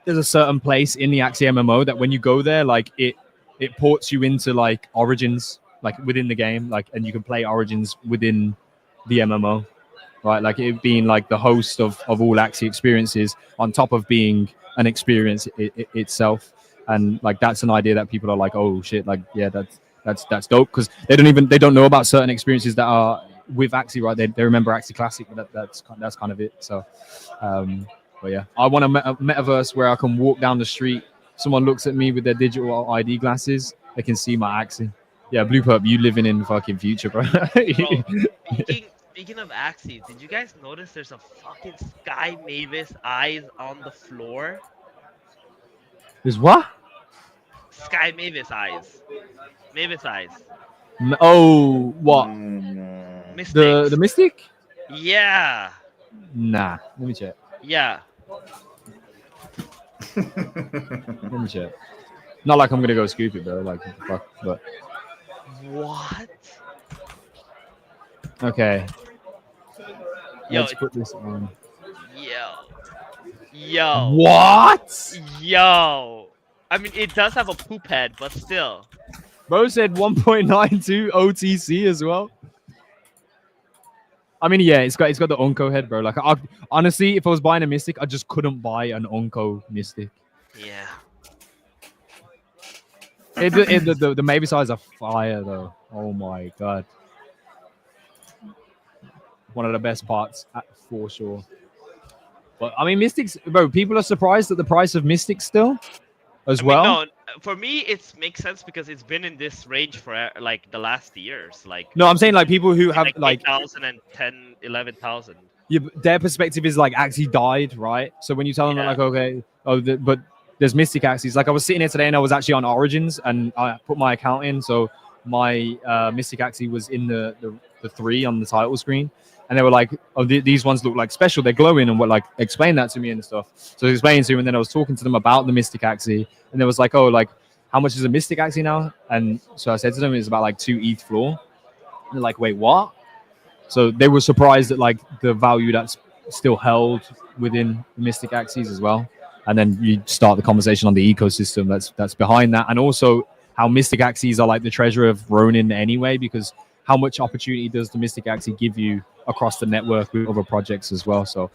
there's a certain place in the Axie MMO that when you go there, like it ports you into like Origins, like within the game, like, and you can play Origins within the MMO, right? Like it being like the host of all Axie experiences on top of being an experience itself. And like that's an idea that people are like, oh shit, like yeah, that's dope because they don't know about certain experiences that are with Axie, right? They remember Axie Classic, but that's kind of it. So, but yeah, I want a metaverse where I can walk down the street, someone looks at me with their digital ID glasses, they can see my Axie. Yeah, Blue Purp, you living in fucking future, bro. Bro, speaking of Axie, did you guys notice there's a fucking Sky Mavis eyes on the floor? There's what? Sky Mavis eyes. Mavis eyes. Oh, what? Mystics. The Mystic? Yeah. Nah, let me check. Yeah. Let me check. Not like I'm gonna go scoop it, bro. Like, fuck, but What? okay. Yo, Let's put this on. Yo. What? Yo. I mean, it does have a poop head, but still. Bro said 1.92 OTC as well. I mean, yeah, it's got the Onko head, bro. Like, honestly, if I was buying a Mystic, I just couldn't buy an Onko Mystic. Yeah. The Mavis eyes are fire, though. Oh my god. One of the best parts, for sure. But I mean, Mystics, bro, people are surprised at the price of Mystics still as well. No, for me, it makes sense because it's been in this range for like the last years. Like, no, I'm saying like people who have like 8,000 and 10, 11,000. Yeah, their perspective is like Axie died, right? So when you tell them like, okay, but there's Mystic Axies. Like I was sitting here today and I was actually on Origins and I put my account in, so my Mystic Axie was in the 3 on the title screen, and they were like, oh, these ones look like special, they're glowing, and what, like, explain that to me and stuff. So I was explaining to him, and then I was talking to them about the Mystic Axie, and they was like, oh, like, how much is a Mystic Axie now? And so I said to them, it's about like 2 ETH floor. And they're like, wait, what? So they were surprised at like the value that's still held within the Mystic Axies as well. And then you start the conversation on the ecosystem that's behind that, and also how Mystic Axies are like the treasure of Ronin anyway, because how much opportunity does the Mystic Axie give you across the network with other projects as well? So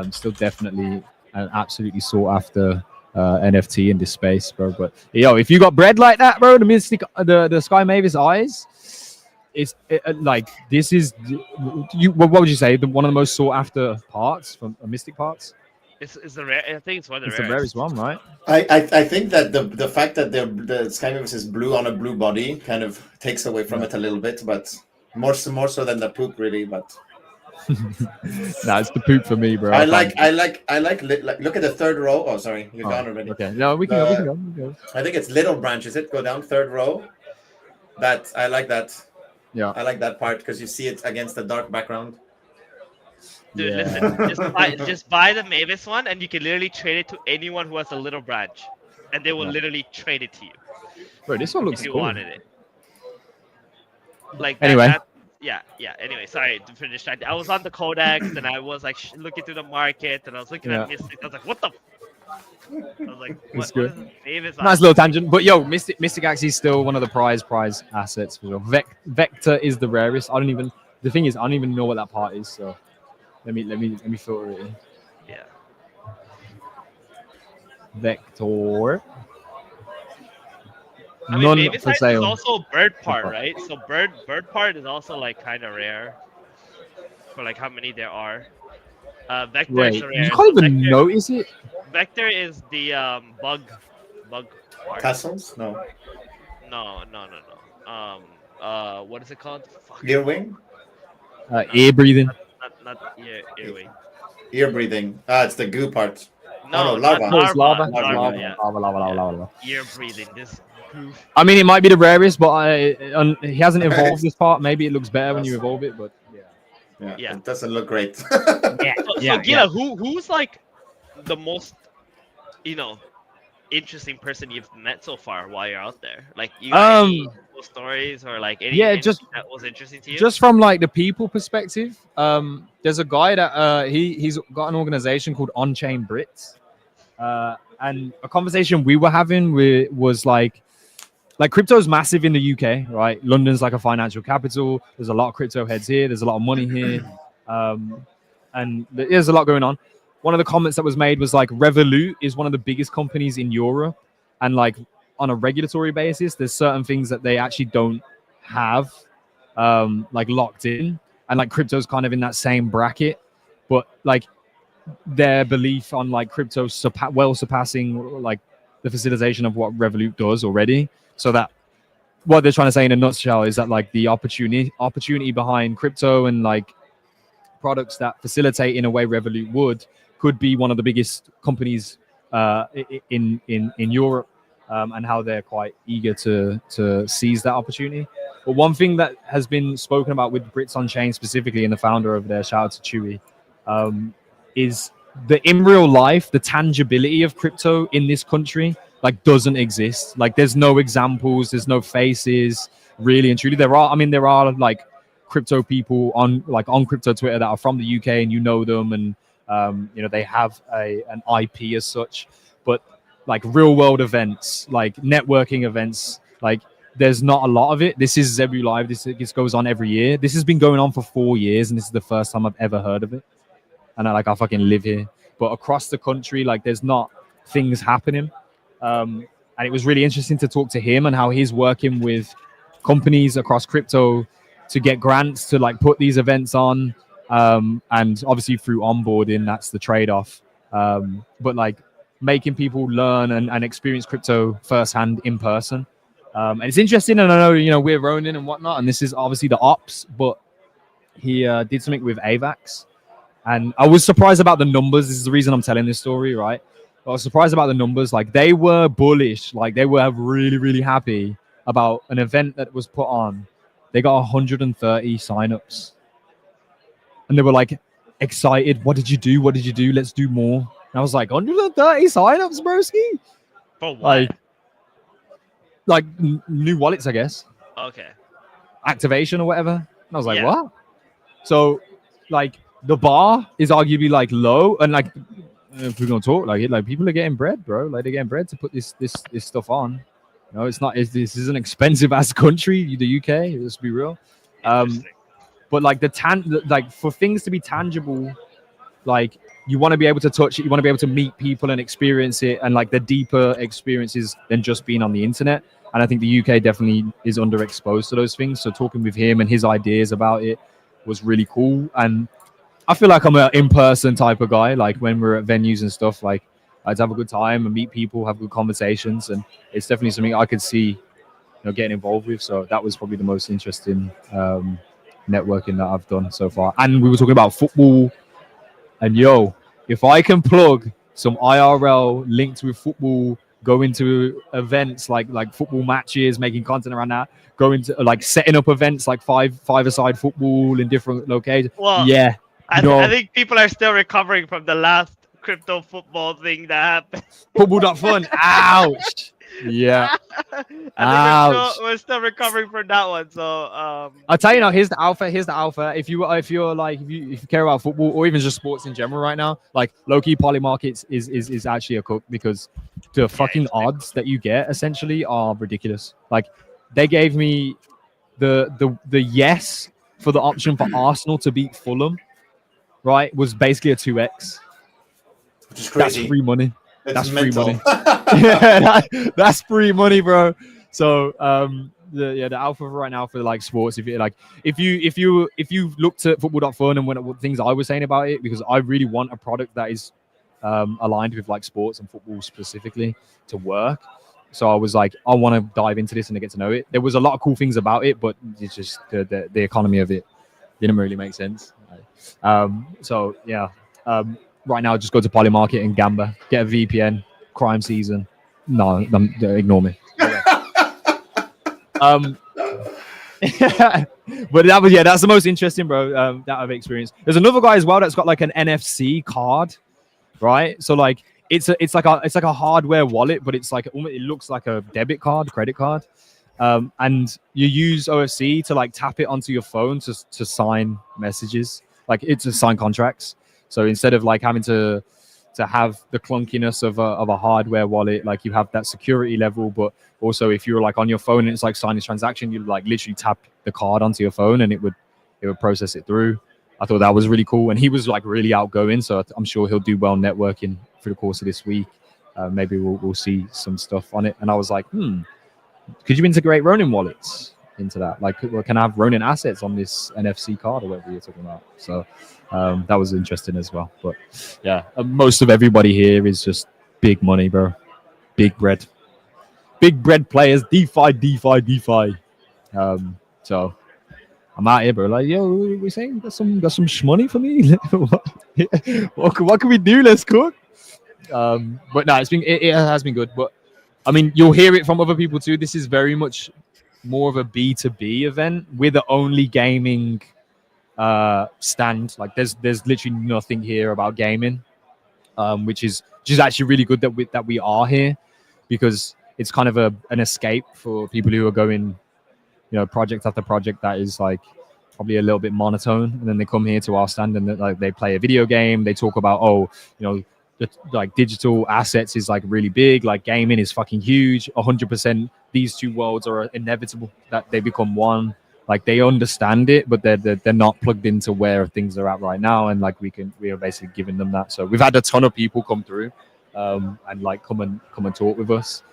still definitely an absolutely sought after NFT in this space, bro. But yo, if you got bread like that, bro, the Mystic, the Sky Mavis eyes, it's like this is you. What would you say? One of the most sought after parts from Mystic parts. It's the rare. I think it's one of the It's the rarest one, right? I think that the fact that the Sky Mavis is blue on a blue body kind of takes away from it a little bit, but more so than the poop, really. But Nah, it's the poop for me, bro. I like look at the third row. Oh, sorry, you're gone already. Okay, no, we can go. We can go. We can go. I think it's little branch. Is it? Go down third row. That I like that. Yeah. I like that part because you see it against the dark background. Dude, Yeah. listen, just buy the Mavis one, and you can literally trade it to anyone who has a little branch, and they will literally trade it to you Bro, this one looks if you cool. wanted it. Like Anyway. yeah. Anyway, sorry to finish. I was on the Codex, and I was like looking through the market, and I was looking at Mystic. I was like, what the? I was like, what is good. this Mavis? Nice little tangent, but yo, Mystic Axe is still one of the prize assets for sure. Vector is the rarest. The thing is, I don't even know what that part is. So let me filter it in. Yeah. Vector. I mean, None Mavis for is sale. also bird part, right? So bird part is also like kind of rare for like how many there are. Vector Wait, is rare. you can't So even notice it. Vector is the bug part. Tassels? No. No. What is it called? Fuck. Ear wing? Ear breathing. Not earwing. Ear breathing. Ah, it's the goo part. No, Oh, no, lava. not No, it's lava. Larva, It's yeah. lava. Ear breathing. This goof. I mean, it might be the rarest, but he hasn't evolved this part. Maybe it looks better when you evolve it, but yeah. Yeah. It doesn't look great. So Gila, who's like the most, interesting person you've met so far while you're out there? Like, you got any cool stories or like anything that was interesting to you? Just from like the people perspective, there's a guy that he's got an organization called On-Chain Brits, and a conversation we were having was like crypto's massive in the UK, right? London's like a financial capital. There's a lot of crypto heads here. There's a lot of money here, and there's a lot going on. One of the comments that was made was like Revolut is one of the biggest companies in Europe, and like on a regulatory basis, there's certain things that they actually don't have like locked in, and like crypto's kind of in that same bracket, but like their belief on like crypto surpassing like the facilitation of what Revolut does already. So that what they're trying to say in a nutshell is that like the opportunity behind crypto and like products that facilitate in a way Revolut would could be one of the biggest companies in Europe, and how they're quite eager to seize that opportunity. But one thing that has been spoken about with Brits on Chain specifically, and the founder over there, shout out to Chewy, is the in real life, the tangibility of crypto in this country like doesn't exist. Like there's no examples, there's no faces, really and truly. There are like crypto people on crypto Twitter that are from the UK, and you know them, and they have an IP as such. But like real world events, like networking events, like there's not a lot of it. This is ZEBU Live. This goes on every year. This has been going on for 4 years, and this is the first time I've ever heard of it. And I fucking live here. But across the country, like there's not things happening. And it was really interesting to talk to him and how he's working with companies across crypto to get grants to like put these events on. And obviously through onboarding, that's the trade-off. But like making people learn and experience crypto firsthand in person. And it's interesting. And I know, we're Ronin and whatnot, and this is obviously the ops, but he did something with AVAX. And I was surprised about the numbers. This is the reason I'm telling this story, right? I was surprised about the numbers. Like they were bullish. Like they were really, really happy about an event that was put on. They got 130 signups. And they were like excited. What did you do? What did you do? Let's do more. And I was like, 130 signups, broski? For what? Like new wallets, I guess. Okay. Activation or whatever. And I was like, Yeah. what? So like the bar is arguably like low, and like if we're gonna talk like people are getting bread, bro. Like they're getting bread to put this stuff on. It's not. This is an expensive ass country, the UK. Let's be real. But like for things to be tangible, like you want to be able to touch it. You want to be able to meet people and experience it, and like the deeper experiences than just being on the internet. And I think the UK definitely is underexposed to those things. So talking with him and his ideas about it was really cool. And I feel like I'm an in-person type of guy. Like when we're at venues and stuff, like I'd have a good time and meet people, have good conversations, and it's definitely something I could see, getting involved with. So that was probably the most interesting networking that I've done so far. And we were talking about football. And yo, if I can plug some IRL linked with football, go into events like football matches, making content around that, go into like setting up events like five-a-side football in different locations. Well, Yeah, I think people are still recovering from the last crypto football thing that happened. football.fun. Ouch. Yeah. I think we're still recovering from that one. So I'll tell you now. Here's the alpha. If you care about football or even just sports in general right now, like low-key poly markets is actually a cook, because the fucking odds that you get essentially are ridiculous. Like they gave me the yes for the option for Arsenal to beat Fulham, right, was basically a 2x. Which is That's crazy. free money. It's That's mental. free money. Yeah, that's free money, bro. So the alpha for right now for like sports, if you looked at football.fun and what things I was saying about it, because I really want a product that is aligned with like sports and football specifically to work. So I was like, I want to dive into this and to get to know it. There was a lot of cool things about it, but it's just the economy of it didn't really make sense. So yeah. Right now, just go to Polymarket and Gamba, get a VPN, crime season. No, ignore me. But that's the most interesting, bro, that I've experienced. There's another guy as well that's got like an NFC card, right? So like it's like a hardware wallet, but it's like it looks like a debit card, credit card. And you use OFC to like tap it onto your phone to sign messages, like it's to sign contracts. So instead of like having to have the clunkiness of a hardware wallet, like you have that security level, but also if you're like on your phone and it's like signing a transaction, you like literally tap the card onto your phone and it would process it through. I thought that was really cool, and he was like really outgoing, so I'm sure he'll do well networking through the course of this week. Maybe we'll see some stuff on it. And I was like, could you integrate Ronin wallets into that? Like, can I have Ronin assets on this NFC card or whatever you're talking about? So that was interesting as well. But yeah, most of everybody here is just big money, bro. Big bread players. DeFi. So I'm out here, bro. Like, yo, we saying got some shmoney for me. what can we do? Let's cook. But no, it has been good. But I mean, you'll hear it from other people too. This is very much more of a B2B event. We're the only gaming stand. Like there's literally nothing here about gaming, which is actually really good that we are here, because it's kind of an escape for people who are going, project after project that is like probably a little bit monotone, and then they come here to our stand and like they play a video game. They talk about like digital assets is like really big, like gaming is fucking huge. 100%. These two worlds are inevitable that they become one. Like they understand it, but they're not plugged into where things are at right now, and like we are basically giving them that. So we've had a ton of people come through, and like come and talk with us.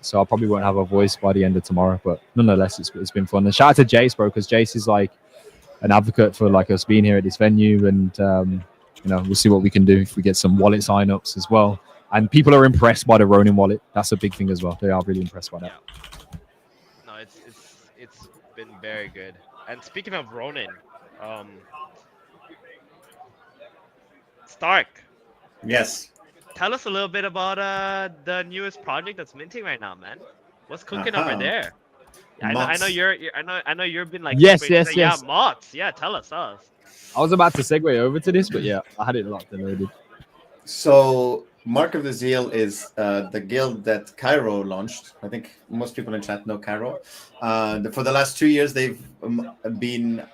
So I probably won't have a voice by the end of tomorrow, but nonetheless, it's been fun. And shout out to Jace, bro, because Jace is like an advocate for like us being here at this venue, and we'll see what we can do if we get some wallet signups as well. And people are impressed by the Ronin wallet. That's a big thing as well. They are really impressed by that. Yeah. No, it's been very good. And speaking of Ronin, Stark. Yes. Tell us a little bit about the newest project that's minting right now, man. What's cooking over there? I know you've been like yes. Yeah, mods. Yeah, tell us. I was about to segue over to this, but yeah, I had it locked and loaded. So Mark of the Zeal is the guild that Cairo launched. I think most people in chat know Cairo. For the last 2 years, they've been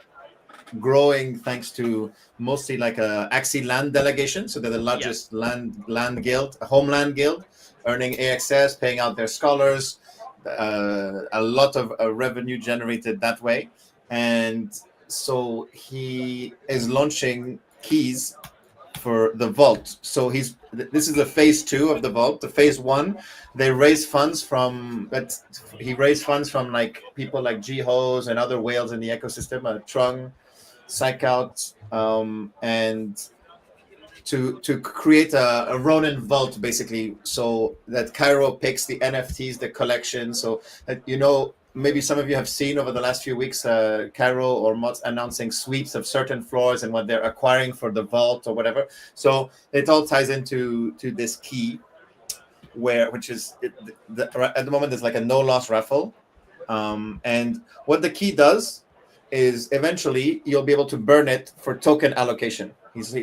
growing thanks to mostly like a Axie land delegation. So they're the largest land guild, a homeland guild, earning AXS, paying out their scholars, a lot of revenue generated that way. And so he is launching keys for the vault. So this is the phase 2 of the vault. The phase 1, they raise funds from, he raised funds from like people like G-Hose and other whales in the ecosystem, Trung, Psychout, and to create a Ronin vault, basically, so that Cairo picks the NFTs, the collection, so that maybe some of you have seen over the last few weeks, Caro or Mods announcing sweeps of certain floors and what they're acquiring for the vault or whatever. So it all ties into this key, which is at the moment there's like a no loss raffle, and what the key does is eventually you'll be able to burn it for token allocation.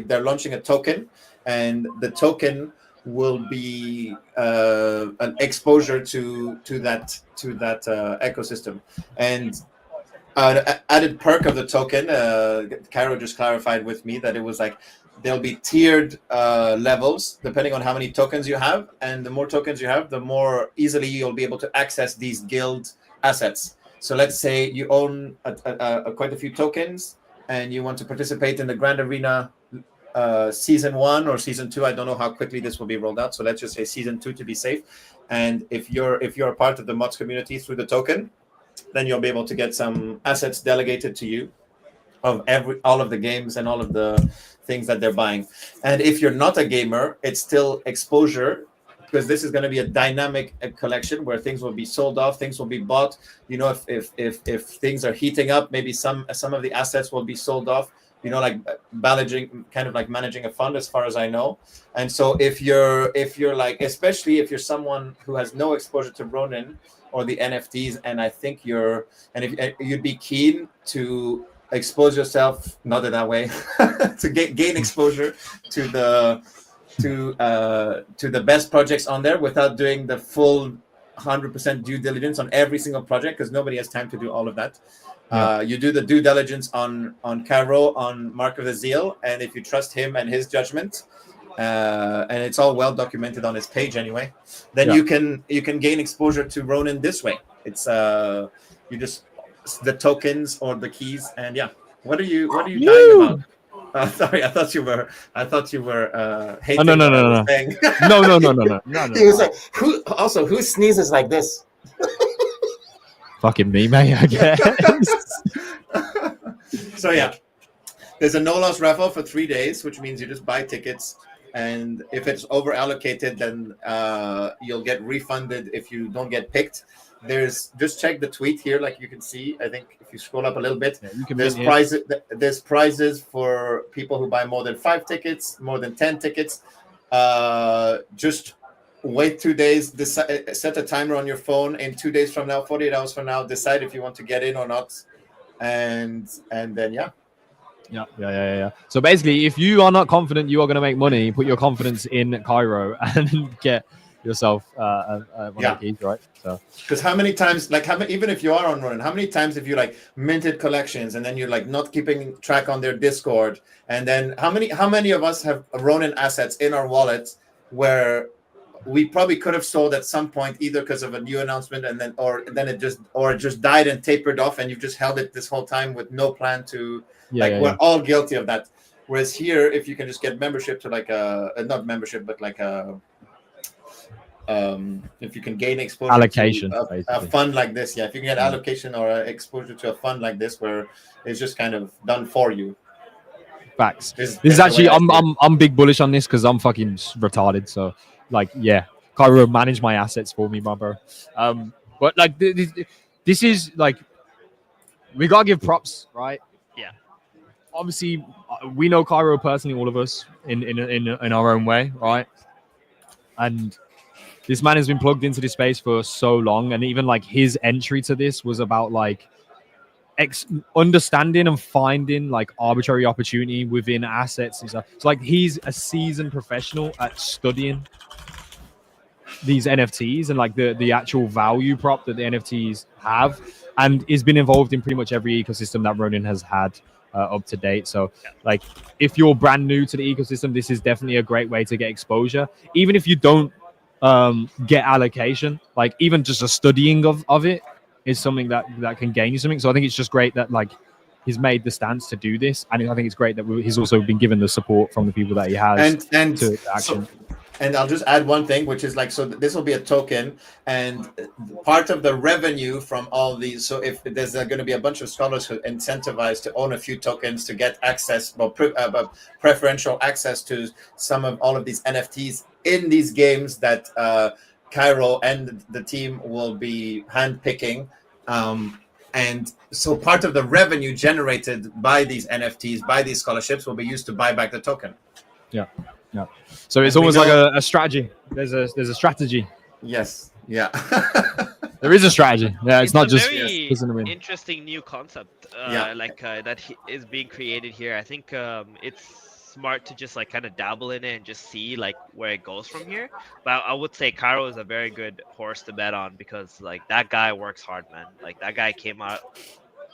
They're launching a token, and the token will be an exposure to that ecosystem. And added perk of the token, Caro just clarified with me that it was like there'll be tiered levels depending on how many tokens you have, and the more tokens you have, the more easily you'll be able to access these guild assets. So let's say you own quite a few tokens and you want to participate in the Grand Arena season 1 or season 2. I don't know how quickly this will be rolled out, so let's just say season 2 to be safe. And if you're a part of the mods community through the token, then you'll be able to get some assets delegated to you of all of the games and all of the things that they're buying. And if you're not a gamer, it's still exposure, because this is going to be a dynamic collection where things will be sold off, things will be bought. You know, if things are heating up, maybe some of the assets will be sold off. You know, like managing a fund, as far as I know. And so if you're like, especially if you're someone who has no exposure to Ronin or the NFTs, and I think if you'd be keen to expose yourself, not in that way, to gain exposure to the best projects on there without doing the full 100% due diligence on every single project, because nobody has time to do all of that. You do the due diligence on Caro, on Mark of the Zeal, and if you trust him and his judgment, and it's all well documented on his page anyway, then you can gain exposure to Ronin this way. It's you just the tokens or the keys, and what are you dying about? Sorry, I thought you were hating. No. No. He was like, who sneezes like this? Fucking me, mate, I guess. So there's a no loss raffle for 3 days, which means you just buy tickets, and if it's over allocated, then you'll get refunded if you don't get picked. Just check the tweet here, like you can see. I think if you scroll up a little bit, there's prizes. There's prizes for people who buy more than 5 tickets, more than 10 tickets. Just wait 2 days. Set a timer on your phone. In 2 days from now, 48 hours from now, decide if you want to get in or not, and then Yeah. So basically, if you are not confident you are going to make money, put your confidence in Cairo and get yourself one of the keys, right? So, because how many times, even if you are on Ronin, how many times have you minted collections and then you're not keeping track on their Discord, and then how many of us have Ronin assets in our wallets where we probably could have sold at some point, either because of a new announcement and then it just died and tapered off, and you've just held it this whole time with no plan to. We're all guilty of that. Whereas here, if you can just get membership to not membership, but if you can gain exposure allocation to a fund like this, if you can get allocation or exposure to a fund like this where it's just kind of done for you. Facts. This is actually I'm big bullish on this because I'm fucking retarded. So Cairo manage my assets for me, my bro. But this is we gotta give props, right? Yeah. Obviously, we know Cairo personally, all of us in our own way, right? And this man has been plugged into this space for so long, and even his entry to this was about understanding and finding arbitrary opportunity within assets and stuff. So he's a seasoned professional at studying these NFTs and the actual value prop that the NFTs have, and has been involved in pretty much every ecosystem that Ronin has had up to date. So if you're brand new to the ecosystem, this is definitely a great way to get exposure, even if you don't get allocation. Even just a studying of it is something that can gain you something. So I think it's just great that he's made the stance to do this, and I think it's great that he's also been given the support from the people that he has to action. And I'll just add one thing, which is so this will be a token, and part of the revenue from all these. So if there's going to be a bunch of scholars who incentivized to own a few tokens to get access, preferential access to all of these NFTs in these games that Cairo and the team will be handpicking. And so part of the revenue generated by these NFTs, by these scholarships, will be used to buy back the token. Yeah. So it's And we almost like know- a strategy. There's a strategy. Yes. Yeah. There is a strategy. Yeah, it's not a just very pissing the wind. interesting new concept Yeah. is being created here. I think it's smart to just like kind of dabble in it and just see like where it goes from here. But I would say Cairo is a very good horse to bet on because like that guy works hard, man. Like that guy came out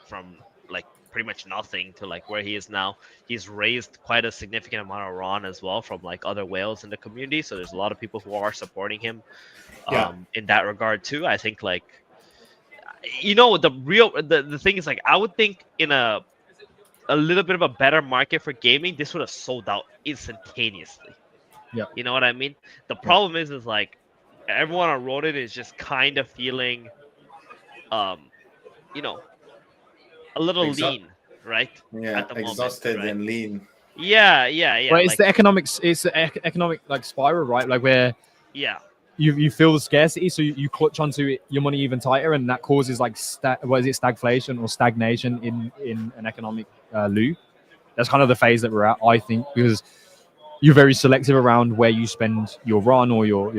from like pretty much nothing to like where he is now. He's raised quite a significant amount of Ron as well from like other whales in the community. So there's a lot of people who are supporting him Yeah. in that regard too. I think like the thing is like I would think in a little bit of a better market for gaming, this would have sold out instantaneously. Yeah. You know what I mean? The problem is like everyone on Ronin is just kind of feeling you know, a little lean, right? Yeah. At the moment, Exhausted right? and lean. Yeah. Well, it's like, the economics. It's the economic like spiral, right? Like where yeah. you feel the scarcity, so you clutch onto your money even tighter, and that causes like stagflation or stagnation in an economic loop. That's kind of the phase that we're at, I think, because you're very selective around where you spend your run or your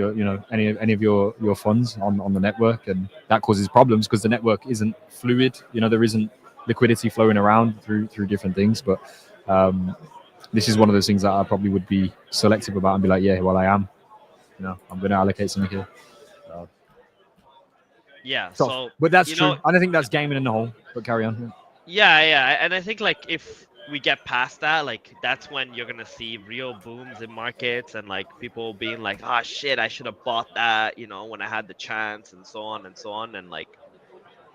any of your funds on the network, and that causes problems because the network isn't fluid. There isn't liquidity flowing around through different things. But this is one of those things that I probably would be selective about and be like, yeah, well, I am. I'm going to allocate something here. Yeah. Tough. So, but that's true. I don't think that's gaming in the whole. But carry on. Yeah, and I think like if we get past that, like that's when you're gonna see real booms in markets and like people being like, "Ah, shit, I should have bought that," when I had the chance, and so on and so on, and like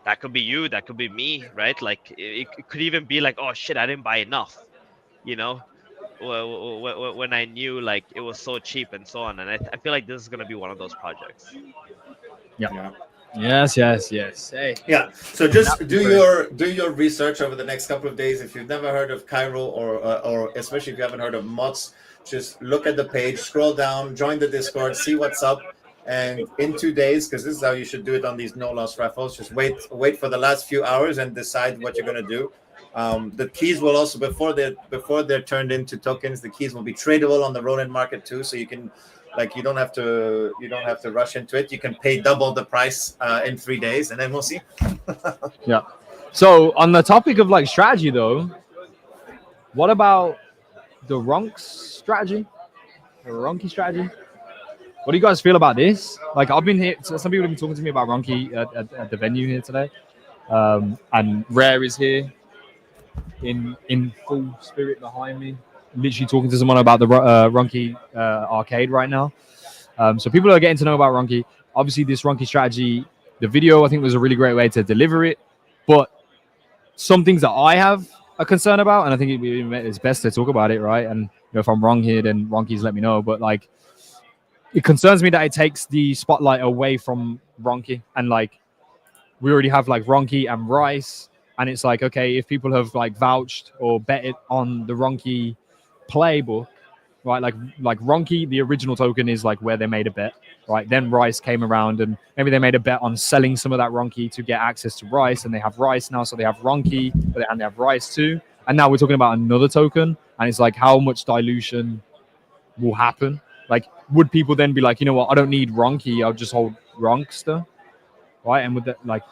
that could be you, that could be me, right? Like it could even be like, "Oh shit, I didn't buy enough," when I knew like it was so cheap and so on, and I feel like this is gonna be one of those projects. Yeah. Yes. Hey. Yeah. So just do your research over the next couple of days. If you've never heard of Cairo or especially if you haven't heard of Mods, just look at the page, scroll down, join the Discord, see what's up. And in 2 days, because this is how you should do it on these no loss raffles, just wait for the last few hours and decide what you're gonna do. The keys will also before they're turned into tokens, the keys will be tradable on the Ronin market too, so you can. Like you don't have to rush into it. You can pay double the price in 3 days, and then we'll see. Yeah. So on the topic of like strategy, though, what about the Ronk strategy? The Ronky strategy? What do you guys feel about this? Like I've been here. Some people have been talking to me about Ronky at the venue here today, and Rare is here in full spirit behind me. Literally talking to someone about the Ronky arcade right now. So people are getting to know about Ronky. Obviously, this Ronky strategy, the video, I think was a really great way to deliver it. But some things that I have a concern about, and I think it's best to talk about it, right? And if I'm wrong here, then Ronky's let me know. But like, it concerns me that it takes the spotlight away from Ronky. And like, we already have like Ronky and Rice. And it's like, okay, if people have like vouched or betted on the Ronky playbook, right? Like Ronky, the original token is like where they made a bet, right? Then Rice came around and maybe they made a bet on selling some of that Ronky to get access to Rice, and they have Rice now, so they have Ronky, and they have Rice too. And now we're talking about another token, and it's like how much dilution will happen? Like, would people then be like, you know what? I don't need Ronky, I'll just hold Ronkster, right? And with that, like,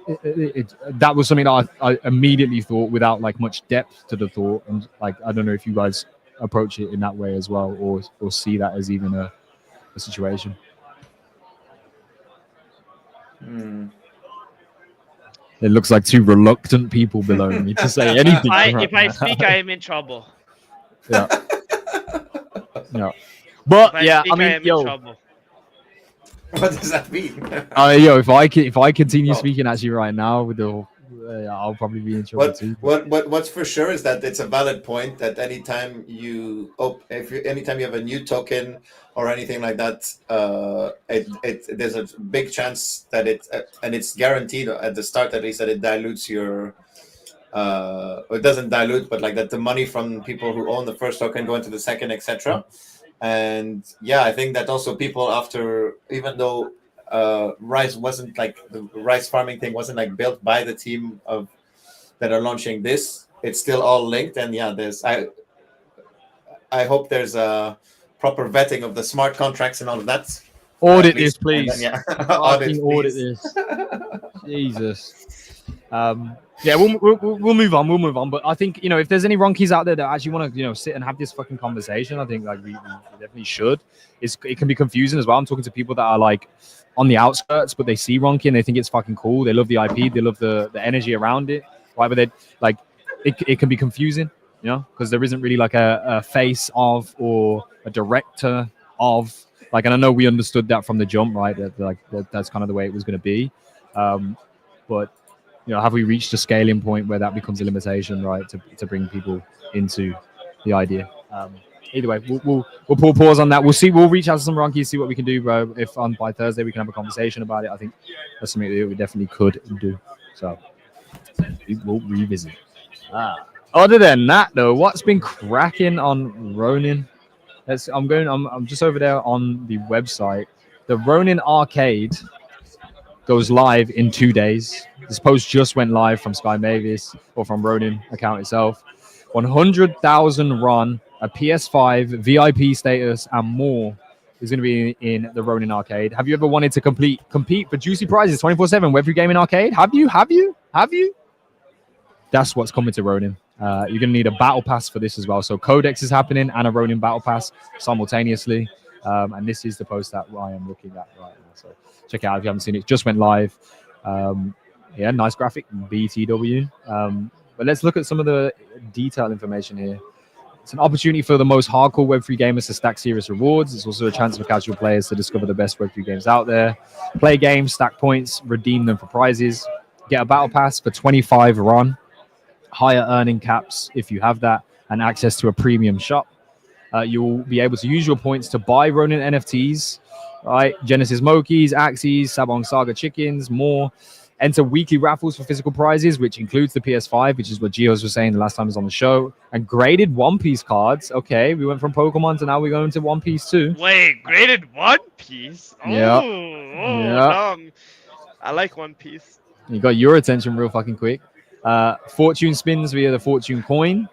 that was something that I immediately thought without like much depth to the thought, and like I don't know if you guys approach it in that way as well, or see that as even a situation. It looks like two reluctant people below me to say anything. If I speak, I am in trouble. Yeah. Yeah. But If yeah, speak, I mean, am in yo, trouble. What does that mean? yo, if I continue speaking actually right now with the, I'll probably be in trouble too. What's for sure is that it's a valid point that anytime you have a new token or anything like that, there's a big chance that and it's guaranteed at the start at least that it dilutes your. It doesn't dilute, but like that the money from people who own the first token go into the second, etc. And yeah, I think that also people after, even though rice wasn't like the rice farming thing wasn't like built by the team of that are launching this. It's still all linked, and yeah, I hope there's a proper vetting of the smart contracts and all of that. Audit Least, this, please. then, yeah. Fucking audit this. Jesus. Yeah, we'll move on. We'll move on. But I think, you know, if there's any Ronkies out there that actually want to, you know, sit and have this fucking conversation, I think like we definitely should. It can be confusing as well. I'm talking to people that are like on the outskirts, but they see Ronki and they think it's fucking cool. They love the IP. They love the energy around it. Right, but they like it can be confusing, you know, because there isn't really like a face of or a director of. Like, and I know we understood that from the jump, right? That's kind of the way it was going to be. But, you know, have we reached a scaling point where that becomes a limitation, right? To bring people into the idea. Either way, we'll pull pause on that. We'll reach out to some Ronkies, see what we can do, bro. If by Thursday we can have a conversation about it, I think that's something that we definitely could do. So we'll revisit. Other than that, though, what's been cracking on Ronin? I'm just over there on the website. The Ronin Arcade goes live in 2 days. This post just went live from Sky Mavis or from Ronin account itself. 100,000 run, a PS5, VIP status, and more is going to be in the Ronin Arcade. Have you ever wanted to compete for juicy prizes 24/7 Web3 Gaming Arcade? Have you? That's what's coming to Ronin. You're going to need a battle pass for this as well. So Codex is happening and a Ronin battle pass simultaneously. And this is the post that I am looking at right now. So check it out if you haven't seen it. It just went live. Yeah, nice graphic, BTW. But let's look at some of the detailed information here. It's an opportunity for the most hardcore Web3 gamers to stack serious rewards. It's also a chance for casual players to discover the best Web3 games out there. Play games, stack points, redeem them for prizes. Get a battle pass for 25 run. Higher earning caps if you have that, and access to a premium shop. You'll be able to use your points to buy Ronin NFTs, right? Genesis Mokies, Axes, Sabong Saga chickens, more. Enter weekly raffles for physical prizes, which includes the PS5, which is what Gios was saying the last time he was on the show, and graded One Piece cards. Okay, we went from Pokemon to now we're going to One Piece too. Wait, graded One Piece? Oh, yeah. I like One Piece. You got your attention real fucking quick. Fortune spins via the Fortune coin,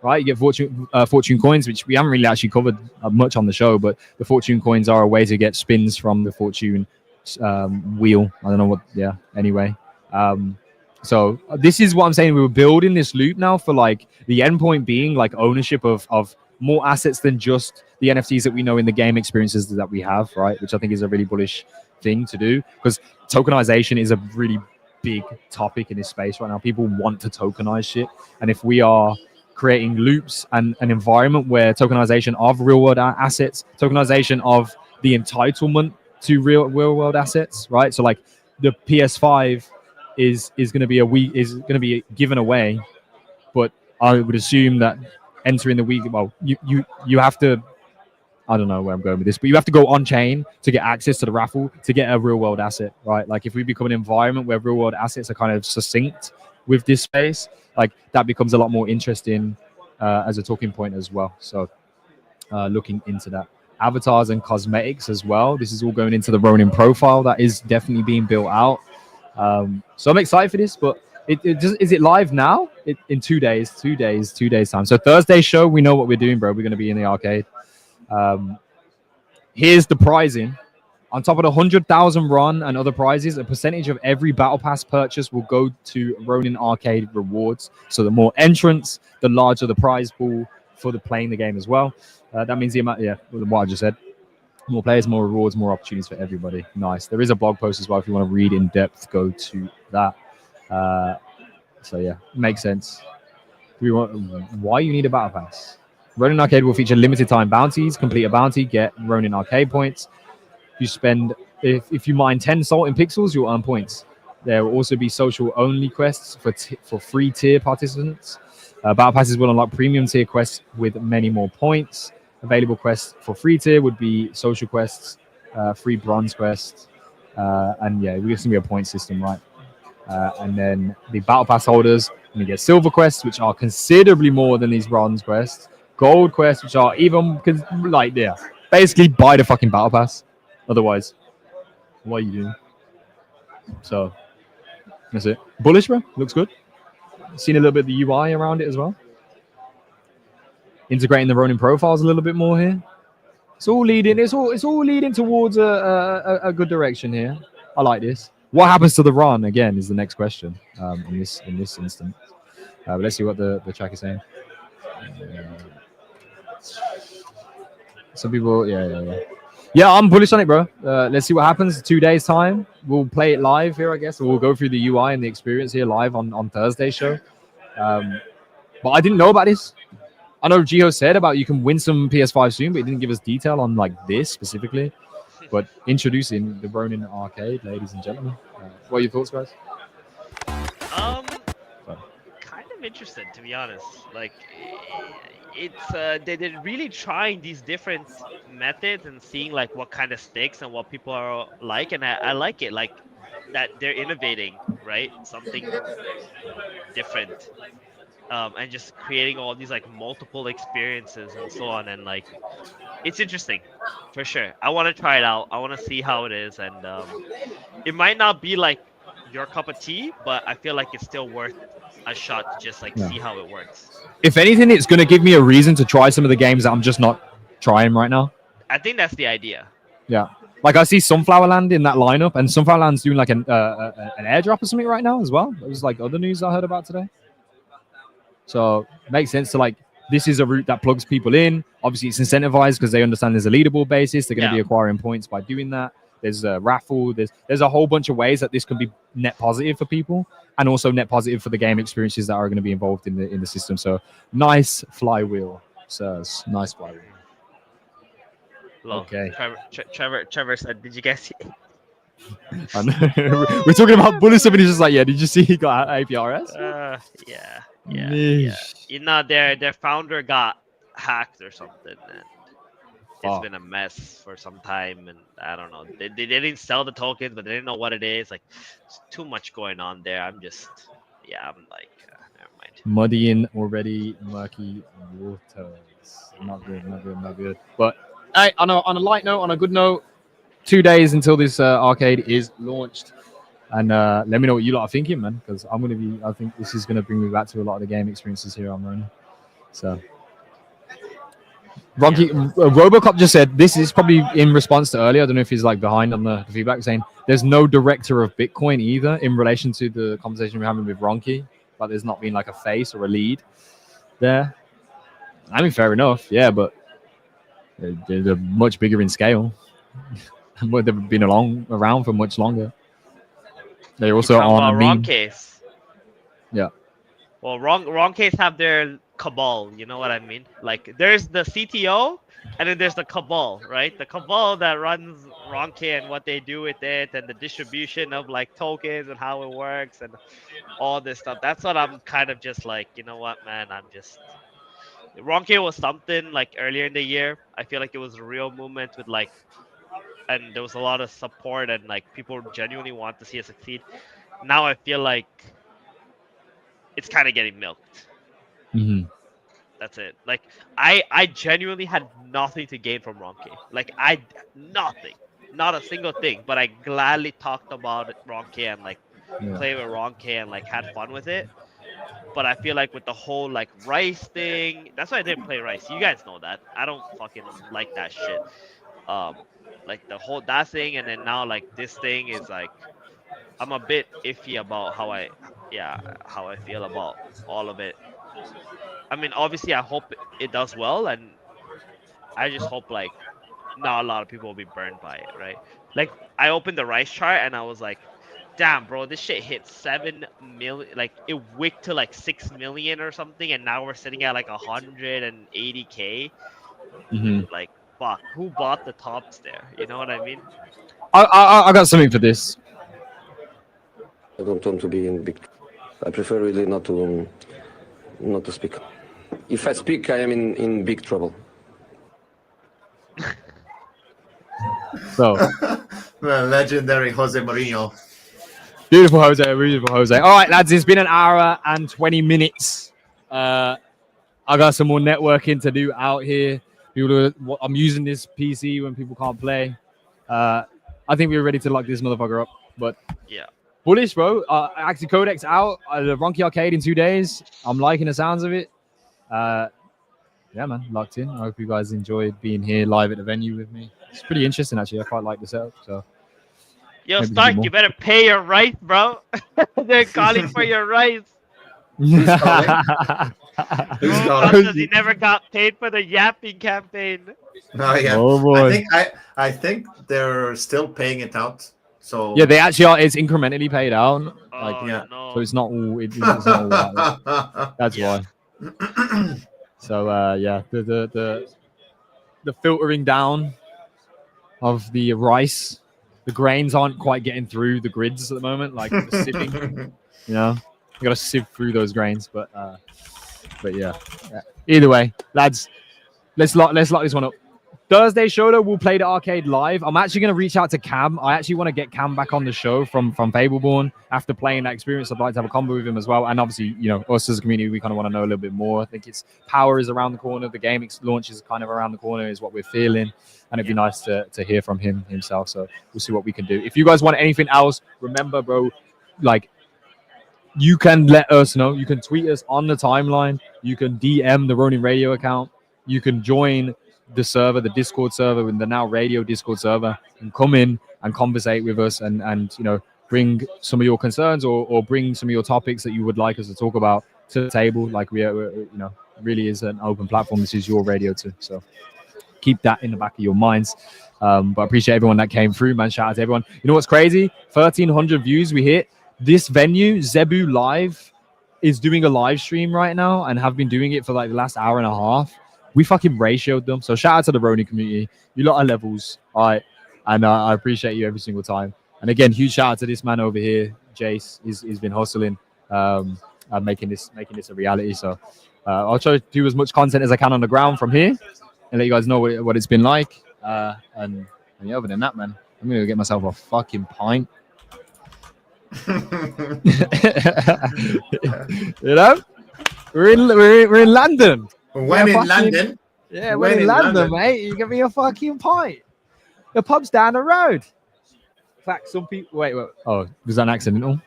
right? You get Fortune coins, which we haven't really actually covered much on the show, but the Fortune coins are a way to get spins from the Fortune wheel. I don't know what, yeah, anyway. So this is what I'm saying. We were building this loop now for like the endpoint being like ownership of more assets than just the NFTs that we know in the game experiences that we have, right? Which I think is a really bullish thing to do, because tokenization is a really big topic in this space right now. People want to tokenize shit, and if we are creating loops and an environment where tokenization of real world assets, tokenization of the entitlement to real world assets, right? So like the PS5 is going to be given away, but I would assume that entering the week, well, you have to, I don't know where I'm going with this, but you have to go on chain to get access to the raffle to get a real world asset, right? Like if we become an environment where real world assets are kind of succinct with this space, like that becomes a lot more interesting as a talking point as well. So looking into that. Avatars and cosmetics as well. This is all going into the Ronin profile that is definitely being built out. So I'm excited for this, but is it live now? In 2 days time. So Thursday show, we know what we're doing, bro. We're going to be in the arcade. Here's the pricing. On top of the 100,000 run and other prizes, a percentage of every battle pass purchase will go to Ronin Arcade rewards. So the more entrants, the larger the prize pool for the playing the game as well. That means the amount, yeah, what I just said. More players, more rewards, more opportunities for everybody. Nice. There is a blog post as well. If you want to read in depth, go to that. So yeah, makes sense. Why you need a battle pass? Ronin Arcade will feature limited time bounties. Complete a bounty, get Ronin Arcade points. If you mine 10 salt in pixels, you'll earn points. There will also be social only quests for free tier participants. Battle passes will unlock premium tier quests with many more points. Available quests for free tier would be social quests, free bronze quests, and yeah, we're going to be a point system, right? And then the battle pass holders, you get silver quests, which are considerably more than these bronze quests. Gold quests, which are even like, yeah, basically buy the fucking battle pass. Otherwise, What are you doing? So that's it. Bullish, bro. Looks good. Seen a little bit of the UI around it as well. Integrating the Ronin profiles a little bit more here. It's all leading. It's all leading towards a good direction here. I like this. What happens to the run again is the next question. In this instance. But let's see what the track is saying. Some people, yeah. I'm bullish on it, bro. Let's see what happens. 2 days time, we'll play it live here, I guess. We'll go through the UI and the experience here live on Thursday's show. But I didn't know about this. I know Gio said about you can win some PS5 soon, but he didn't give us detail on like this specifically. But introducing the Ronin arcade, ladies and gentlemen. What are your thoughts, guys? Kind of interested, to be honest. Like, it's they're really trying these different methods and seeing like what kind of sticks and what people are like, and I like it, like that they're innovating, right? Something different. And just creating all these like multiple experiences and so on, and like it's interesting for sure. I want to try it out. I want to see how it is, and it might not be like your cup of tea, but I feel like it's still worth a shot to just like see how it works. If anything, it's going to give me a reason to try some of the games that I'm just not trying right now. I think that's the idea. Yeah. Like I see Sunflower Land in that lineup, and Sunflower Land's doing like an airdrop or something right now as well. It was like other news I heard about today. So it makes sense to like, this is a route that plugs people in. Obviously, it's incentivized because they understand there's a leaderboard basis. They're going to be acquiring points by doing that. There's a raffle. There's a whole bunch of ways that this can be net positive for people, and also net positive for the game experiences that are going to be involved in the system. So nice flywheel, sirs. Nice flywheel. Hello. Okay. Trevor said, "Did you guys see?" We're talking about bullish, and he's just like, "Yeah, did you see he got APRS?" Yeah. You know, their founder got hacked or something, and it's been a mess for some time. And I don't know. They didn't sell the tokens, but they didn't know what it is. Like, it's too much going on there. I'm like, never mind. Muddying already murky waters. Not good. But hey, on a light note, on a good note, 2 days until this arcade is launched. And let me know what you lot are thinking, man, because I think this is going to bring me back to a lot of the game experiences here on Ronin. So, Robocop just said, this is probably in response to earlier. I don't know if he's like behind on the feedback, saying there's no director of Bitcoin either in relation to the conversation we're having with Ronki. But there's not been like a face or a lead there. I mean, fair enough. Yeah, but they're much bigger in scale. They've been around for much longer. They're also on a wrong case. Yeah. Well, wrong case have their cabal. You know what I mean? Like, there's the CTO, and then there's the cabal, right? The cabal that runs Ronke and what they do with it, and the distribution of like tokens and how it works and all this stuff. That's what I'm kind of just like, you know what, man? Ronke was something like earlier in the year. I feel like it was a real movement with like, and there was a lot of support and like people genuinely want to see it succeed. Now I feel like it's kind of getting milked. Mm-hmm. That's it. Like I genuinely had nothing to gain from Ronke. Like nothing, not a single thing. But I gladly talked about Ronke and like played with Ronke and like had fun with it. But I feel like with the whole like Rice thing, that's why I didn't play Rice. You guys know that. I don't fucking like that shit. Like the whole that thing, and then now like this thing is like, I'm a bit iffy about how I feel about all of it. I mean, obviously I hope it does well, and I just hope like not a lot of people will be burned by it, right? Like I opened the Rice chart and I was like, damn, bro, this shit hit 7 million, like it wicked to like 6 million or something, and now we're sitting at like 180K. Like, fuck, who bought the tops there? You know what I mean? I got something for this. I don't want to be in big. I prefer really not to speak. If I speak, I am in big trouble. So, the legendary Jose Mourinho. Beautiful Jose. All right, lads, it's been an hour and 20 minutes. I got some more networking to do out here. I'm using this PC when people can't play. I I think we're ready to lock this motherfucker up. But Yeah. bullish, bro. Actually, Codex out. The Ronky Arcade in 2 days. I'm liking the sounds of it. Yeah, man, locked in. I hope you guys enjoyed being here live at the venue with me. It's pretty interesting, actually. I quite like the setup. So, Yo, maybe we do Stark, more. you better pay your rights, bro. They're calling for your rights. Who's Bro, calling? because he never got paid for the yapping campaign. Oh yeah. Oh, boy. I think they're still paying it out. So Yeah, they actually are. It's incrementally paid out. Like, Oh, yeah. no. so it's not all. It's not all that. That's Yeah. why. So yeah, the filtering down of the rice, the grains aren't quite getting through the grids at the moment. Like the sieving, you know, you got to sieve through those grains. But yeah. Either way, lads, let's lock this one up. Thursday show though, we'll play the arcade live. I'm actually going to reach out to Cam. I actually want to get Cam back on the show from Fableborn after playing that experience. I'd like to have a combo with him as well. And obviously, you know, us as a community, we kind of want to know a little bit more. I think it's power is around the corner. The game launch is kind of around the corner is what we're feeling. And it'd be nice to hear from him himself. So we'll see what we can do. If you guys want anything else, remember, bro, like, you can let us know. You can tweet us on the timeline. You can DM the Ronin Radio account. You can join the server, the Discord server, and the now radio Discord server, and come in and conversate with us and you know, bring some of your concerns or bring some of your topics that you would like us to talk about to the table. Like we're you know, really is an open platform. This is your radio too. So keep that in the back of your minds. But I appreciate everyone that came through, man. Shout out to everyone. You know what's crazy? 1,300 views we hit. This venue, ZEBU Live, is doing a live stream right now and have been doing it for like the last hour and a half. We fucking ratioed them. So shout out to the Ronin community. You lot are levels. All right. And I appreciate you every single time. And again, huge shout out to this man over here, Jace. He's been hustling, making this a reality. So I'll try to do as much content as I can on the ground from here and let you guys know what it's been like. And yeah, other than that, man, I'm going to get myself a fucking pint. You know? We're in London. When in London. Yeah, we're in London, mate. You get me a fucking pint. The pub's down the road. In fact, some people... Wait. Oh, was that an accidental?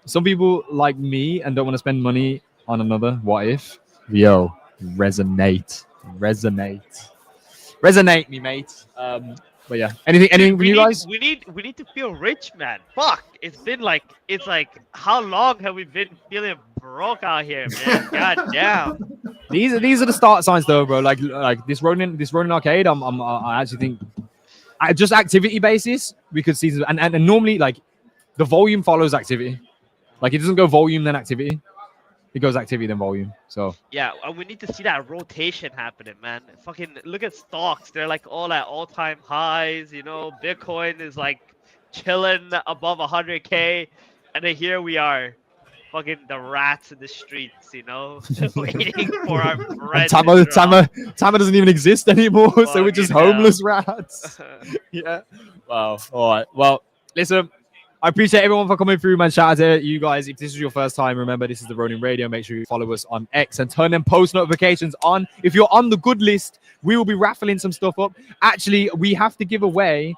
Some people like me and don't want to spend money on another. What if? Yo, resonate, me, mate. But yeah, anything for you guys? We need to feel rich, man. Fuck, it's like how long have we been feeling broke out here, man? God damn. These are the start signs, though, bro. Like this Ronin arcade. I actually think, at just activity basis, we could see, and normally like the volume follows activity. Like it doesn't go volume then activity. It goes activity then volume. So yeah, and we need to see that rotation happening, man. Fucking look at stocks; they're like all at all-time highs. You know, Bitcoin is like chilling above 100K, and then here we are, fucking the rats in the streets. You know, waiting for our bread. Tama doesn't even exist anymore, so we're just homeless rats. Yeah. Wow. All right. Well, listen. I appreciate everyone for coming through, man. Shout out to you guys. If this is your first time, remember, this is the Ronin Radio. Make sure you follow us on X and turn them post notifications on. If you're on the good list, we will be raffling some stuff up. Actually, we have to give away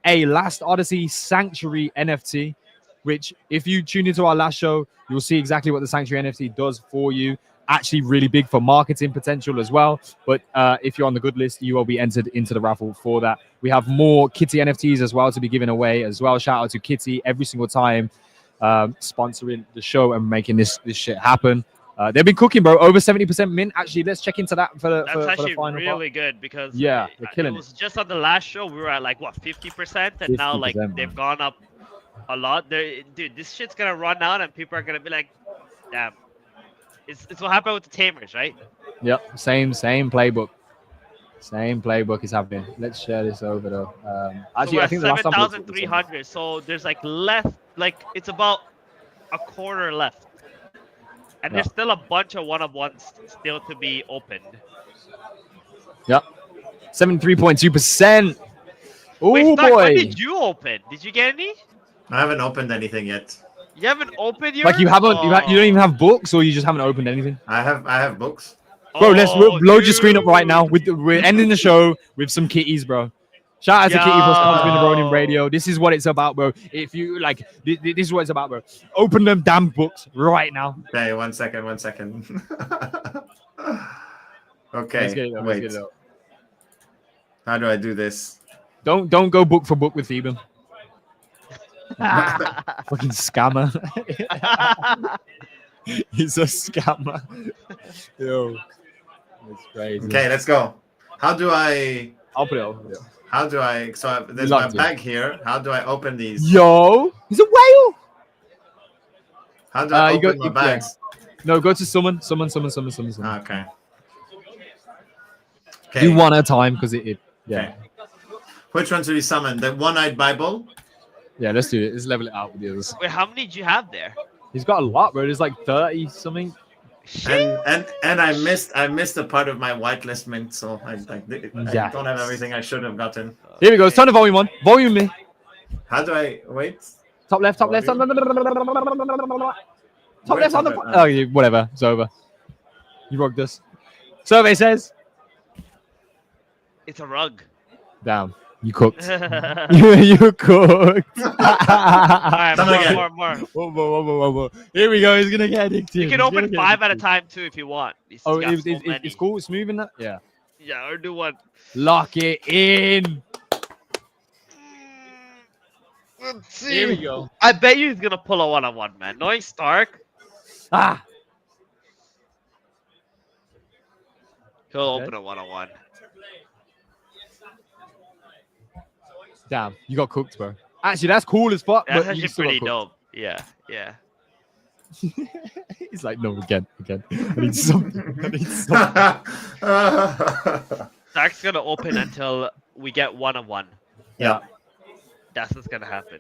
a Last Odyssey Sanctuary NFT, which if you tune into our last show, you'll see exactly what the Sanctuary NFT does for you. Actually really big for marketing potential as well. But if you're on the good list, you will be entered into the raffle for that. We have more Kitty NFTs as well to be given away as well. Shout out to Kitty every single time sponsoring the show and making this shit happen. They've been cooking, bro. Over 70% mint. Actually, let's check into that for the final really part. good because yeah, they're killing it. Was just on the last show we were at like what 50%, and now like they've gone up a lot. Dude, this shit's gonna run out, and people are gonna be like, damn. It's what happened with the Tamers, right? Yep, same playbook. Same playbook is happening. Let's share this over though. Actually, so I think the last time 7,300. So there's like left, like it's about a quarter left, and there's still a bunch of one-of-ones still to be opened. Yep, 73.2%. Oh boy! What did you open? Did you get any? I haven't opened anything yet. You haven't opened your. Like you haven't, you don't even have books, or you just haven't opened anything. I have books. Bro, let's load your screen up right now. We're ending the show with some kitties, bro. Shout out to Kitty for sponsoring the Ronin Yo. Radio. This is what it's about, bro. If you like, this is what it's about, bro. Open them damn books right now. Okay, 1 second. Okay, Let's get it up, let's wait. get it up. How do I do this? Don't go book for book with Theben. Fucking scammer. He's a scammer. Yo, that's crazy. Okay, let's go. How do I? I'll put it over. Yeah. How do I? So there's Love my to. bag here. How do I open these? Yo, he's a whale. How do I you open go- my yeah. bags? No, go to summon. Okay. Do one at a time because it yeah. Okay. Which ones do we summon? The one-eyed Bible. Yeah, let's do it. Let's level it out with the others. Wait, how many do you have there? He's got a lot, bro. There's like 30 something. And I missed a part of my whitelist mint, so I Yeah. don't have everything I should have gotten. Here we go. It's time to volume 1. Volume me. How do I wait? Top left, top left. Top left. On the. Oh, whatever. It's over. You rocked this. Survey says. It's a rug. Damn. You cooked. You cooked. Alright, Come again. more. One more. Here we go. He's gonna get addicted. You can He's open gonna get 5 at a addicted. time too if you want. He's Oh, got it's so many. cool. It's moving that. Yeah. Yeah, or do one. Lock it in. Let's see. Here we go. I bet you he's gonna pull a one-on-one, man. Knowing Stark, Ah. he'll Okay. open a one-on-one. Damn. You got cooked, bro. Actually, that's cool as fuck. That's but you actually still got pretty cooked. dope. Yeah. He's like, no, again. I need something. Stark's gonna open until we get one-on-one. Yeah. That's what's gonna happen.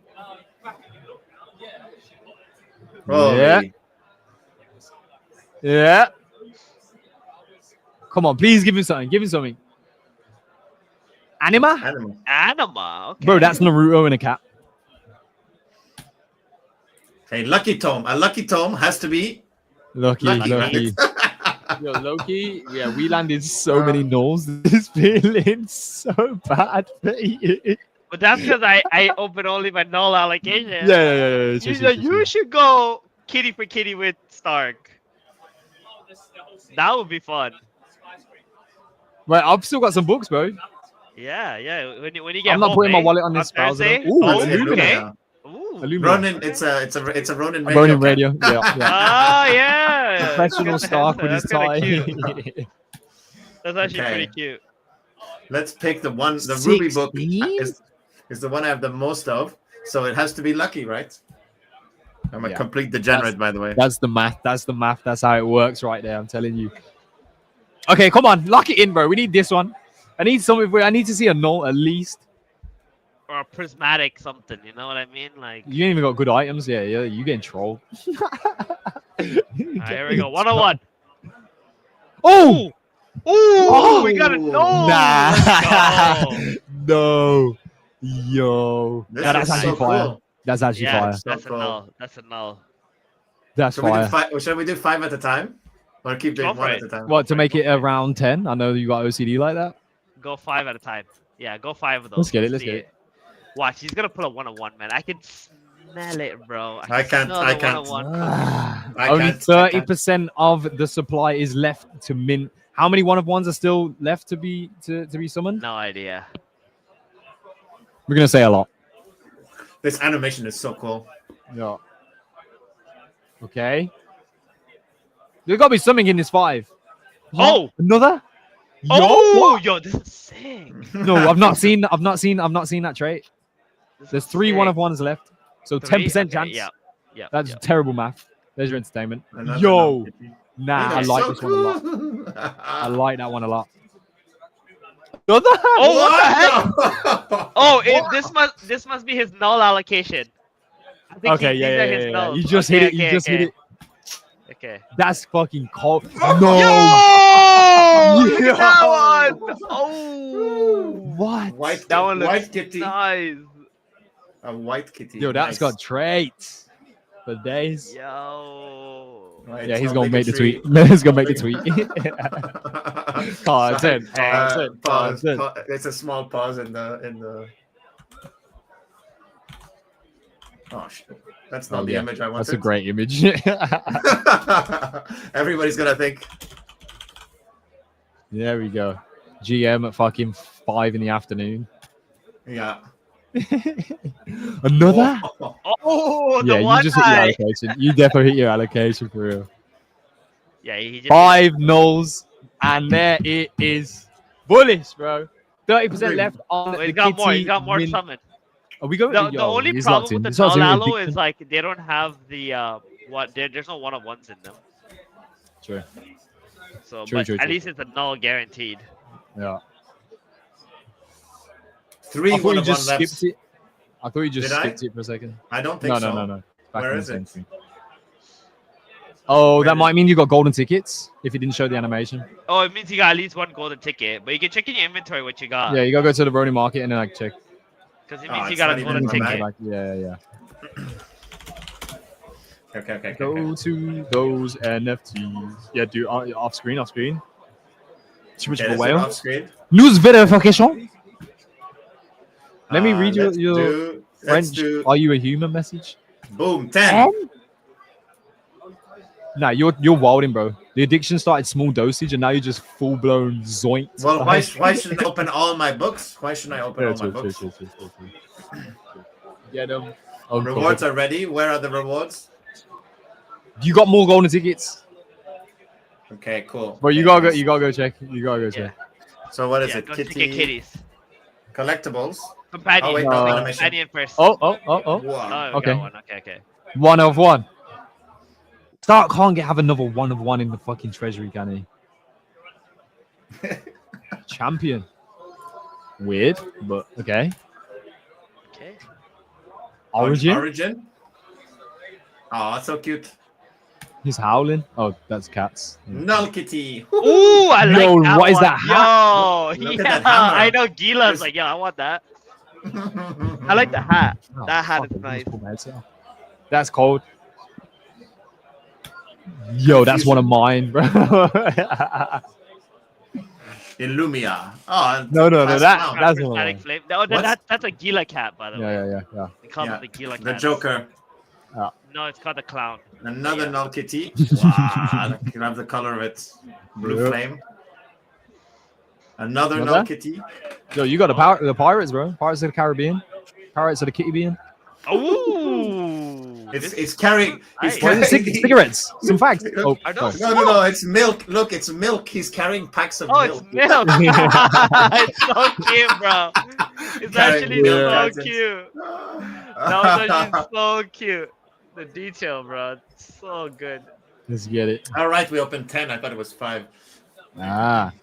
Holy. Yeah. Come on, please give him something. Give him something. Anima? Animal. Anima. Okay. Bro, that's Naruto in a cap. Okay, lucky tome. A lucky tome has to be Lucky. lucky. Yo, Loki, yeah, we landed so many nulls. This feeling so bad for you. But that's because I open only my null allocation. Yeah. You should go kitty for kitty with Stark. That would be fun. Right, I've still got some books, bro. Yeah. When you get I'm not home, putting my eh? wallet on this On browser. Thursday? Ooh, Oh, Illumina. okay. Ooh. Illumina. Ronin. It's a Ronin radio. Ronin radio. Yeah. Oh yeah. Professional Stark with his That's kinda tie. cute. That's actually Okay. pretty cute. Let's pick the one. The Ruby book 16? is the one I have the most of, so it has to be lucky, right? I'm a Yeah. complete degenerate, by the way. That's the math. That's how it works right there. I'm telling you. Okay, come on. Lock it in, bro. We need this one. I need to see a null at least. Or a prismatic something, you know what I mean? Like, You ain't even got good items. Yeah. You getting trolled. alright, here we go. 101. Oh! Ooh, we got a no. Nah. Let's go. No. Yo. This Nah, that's is actually so fire. cool. That's actually Yeah, fire. that's a cool. null. That's a null. That's Should we do fire. five? Should we do 5 at a time, or keep doing Go for one it. at a time? What, to make it around 10? I know you got OCD like that. Go 5 at a time. Yeah, go 5 of those. Let's get it. See Let's get it. Watch, he's gonna pull a one-on-one, man. I can smell it, bro. I can't- smell I the can't. one-on-one. I Only can't- I can't. 30% of the supply is left to mint. How many one of ones are still left to be summoned? No idea. We're gonna say a lot. This animation is so cool. Yeah. Okay. There's gotta be something in this 5. Oh! Another? Yo, Oh, what? yo, this is sick. No, I've not seen that trait. There's 3 one of ones left. So 10% chance. Yeah. That's terrible math. There's your entertainment. Another Yo. one. Nah, I It's like so this one a lot. cool. I like that one a lot. Another? Oh, what the heck? What? Oh, this must be his null allocation. I think Okay, these are his yeah. nulls. You just Okay, hit it. You okay, just hit okay. it. Okay. That's fucking cold. Yo! No. Look at that one! Oh! What? White, That one looks white kitty. nice. A white kitty. Yo, that's Nice. got traits for days. Yo. Right, Yeah, he's so gonna make a the tree. tweet. He's gonna make the tweet. Content. Pause. It's a small pause in the. Oh shit! That's not the image I wanted. That's a great image. Everybody's gonna think. There we go. GM at fucking 5 in the afternoon. Yeah. Another? Oh, the Yeah, one you just hit your guy. allocation. You definitely hit your allocation for real. Yeah, he just 5 nulls, and there it is. Bullish, bro. 30% left on Oh, the he's got more. He's kitty got more min- summon. Are we going? The Yo, only he's problem locked in. with the He's locked in null with allo Dickson. is like they don't have the there's no 1-on-1s in them. True. So True, but true, at true. least it's a null guaranteed. Yeah. 3 I thought you 1-on-1 just left. skipped it. I thought you just Did I? skipped it for a second. I don't think so. No. Back Where in is the it? same thing. Oh, Where that is might mean you got golden tickets if you didn't show the animation. Oh, it means you got at least 1 golden ticket, but you can check in your inventory what you got. Yeah, you gotta go to the Ronin market and then like check. Because it Oh, means you it's got not a even golden in my ticket. bag. Yeah. Okay. Go to those NFTs. Yeah, do off screen. Too much of a whale. Off screen. News verification. Let me read your Let's French. do Are you a human message? boom 10. Nah, you're wilding, bro. The addiction started small dosage, and now you're just full blown zoint. Well, why shouldn't I open all my books? Why shouldn't I open all my books? Get them. Rewards are ready. Where are the rewards? You got more golden tickets, Okay, cool. bro. You Okay, gotta go. nice. You gotta go check. You gotta go check. So what is Yeah, it? go check your Kitty kitties. collectibles. Companion. Oh wait, No. no animation. Companion first. Oh. Wow. Oh, we Okay. got one. Okay. 1 of 1. Stark can't have another 1 of 1 in the fucking treasury, can he? Champion. Weird, but okay. Okay. Origin. Origin. Oh, so cute. He's howling. Oh, that's cats. Null Kitty. Ooh, I like Yo, that what is one. that Yo, Look yeah, at that hammer. I know Gila's like, yeah, I want that. I like the hat. Oh, That hat fuck, is I nice. just pulled my headset off. That's cold. Yo, that's one of mine, bro. Illumia. Oh, No, class that- clown. that's Prismatic one. flame. No, that's a Gila cat, by the way. Yeah. They call Yeah. it the Gila cat. The Joker. No, it's called the clown. Another Yeah. Null Kitty. Wow, you can have the color of it. Blue Yep. flame. Another Another? Null Kitty. Yo, you got the pirates, bro. Pirates of the Caribbean. Pirates of the Kitty Bean. Ooh. It's carrying. Nice. He's What is carrying it? Cigarettes. Some facts. Oh, I know. sorry. No, it's milk. Look, it's milk. He's carrying packs of Oh, milk. it's milk. It's so cute, bro. It's Carrying actually milk so packets. cute. That was actually so cute. The detail, bro. It's so good. Let's get it. All right, we opened 10. I thought it was 5. Ah.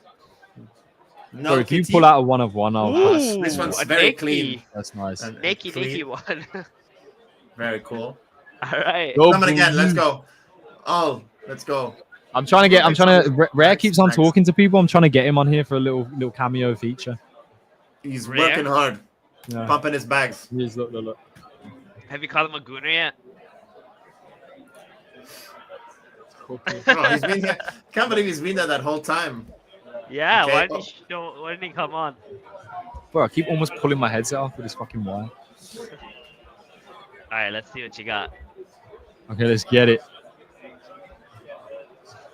No, So if you Kitty. pull out a 1 of 1, I'll pass. Ooh, This one's a very Nikki. clean. That's nice. And Nakey clean. one. Very cool. All right. Go, Coming again. Let's Blue. go. Oh, let's go. I'm trying to Rare keeps on Next. talking to people. I'm trying to get him on here for a little cameo feature. He's Rare? working hard, Yeah. pumping his bags. Here's, look. Have you called him a gooner yet? Oh, he's been here. Can't believe he's been there that whole time. Yeah. Okay. Why didn't he come on? Bro, I keep almost pulling my headset off with this fucking wire. All right. Let's see what you got. Okay, let's get it.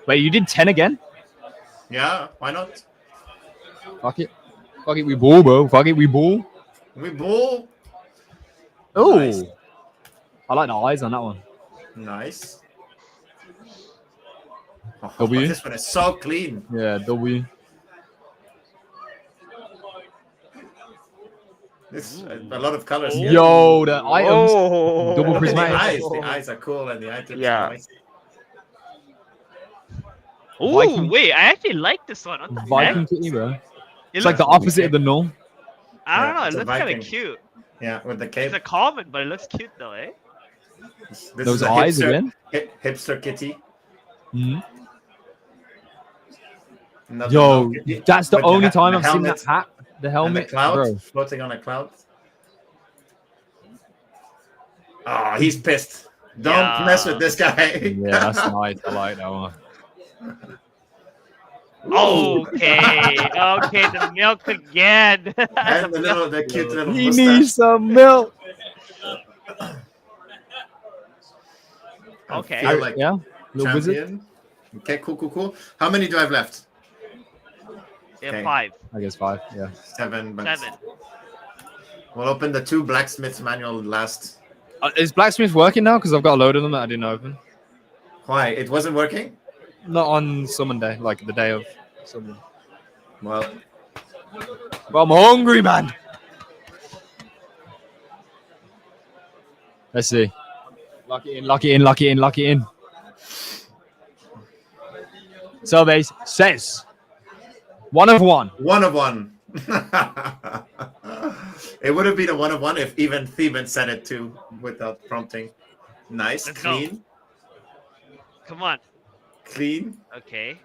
Wait, you did 10 again? Yeah, why not? Fuck it. Fuck it, we ball, bro. Fuck it, we ball. We bull. Oh. Nice. I like the eyes on that one. Nice. Oh, W. this one is so clean. Yeah, W. This a lot of colors here. Yo, the items. Oh. Double Look at prismatic. the eyes are cool and the items Yeah. are nice. Ooh, Viking- wait. I actually like this one. What the Viking heck? kitty, bro. It It's like the looks- opposite of the null. I don't Yeah, know. It it's a looks kind Viking. of cute. Yeah, with the cape. It's a common, but it looks cute though, eh? This Those is a eyes hipster, again. Hipster kitty. Mhm. Another Yo, little kitty that's the with only hat- time the I've seen helmet that hat. The and the helmet, cloud bro. floating on a cloud. Oh, he's pissed. Don't Yeah. mess with this guy. Yeah, that's nice. I like that one. Okay, okay, the milk again. And the cute little He mustache. needs some milk. I Okay. feel like Yeah, little wizard. champion. Okay, cool. How many do I have left? Yeah, Okay. 5, I guess 5. Yeah. 7. But 7. we'll open the 2 blacksmith manual last. Is blacksmith working now? Because I've got a load of them that I didn't open. Why? It wasn't working? Not on summon day, like the day of summon. Well, But I'm hungry, man. Let's see. Lock it in. So base says 1 of 1. 1 of 1. It would have been a 1 of 1 if even Theban said it too without prompting. Nice, Let's go. clean. Come on. Clean. Okay.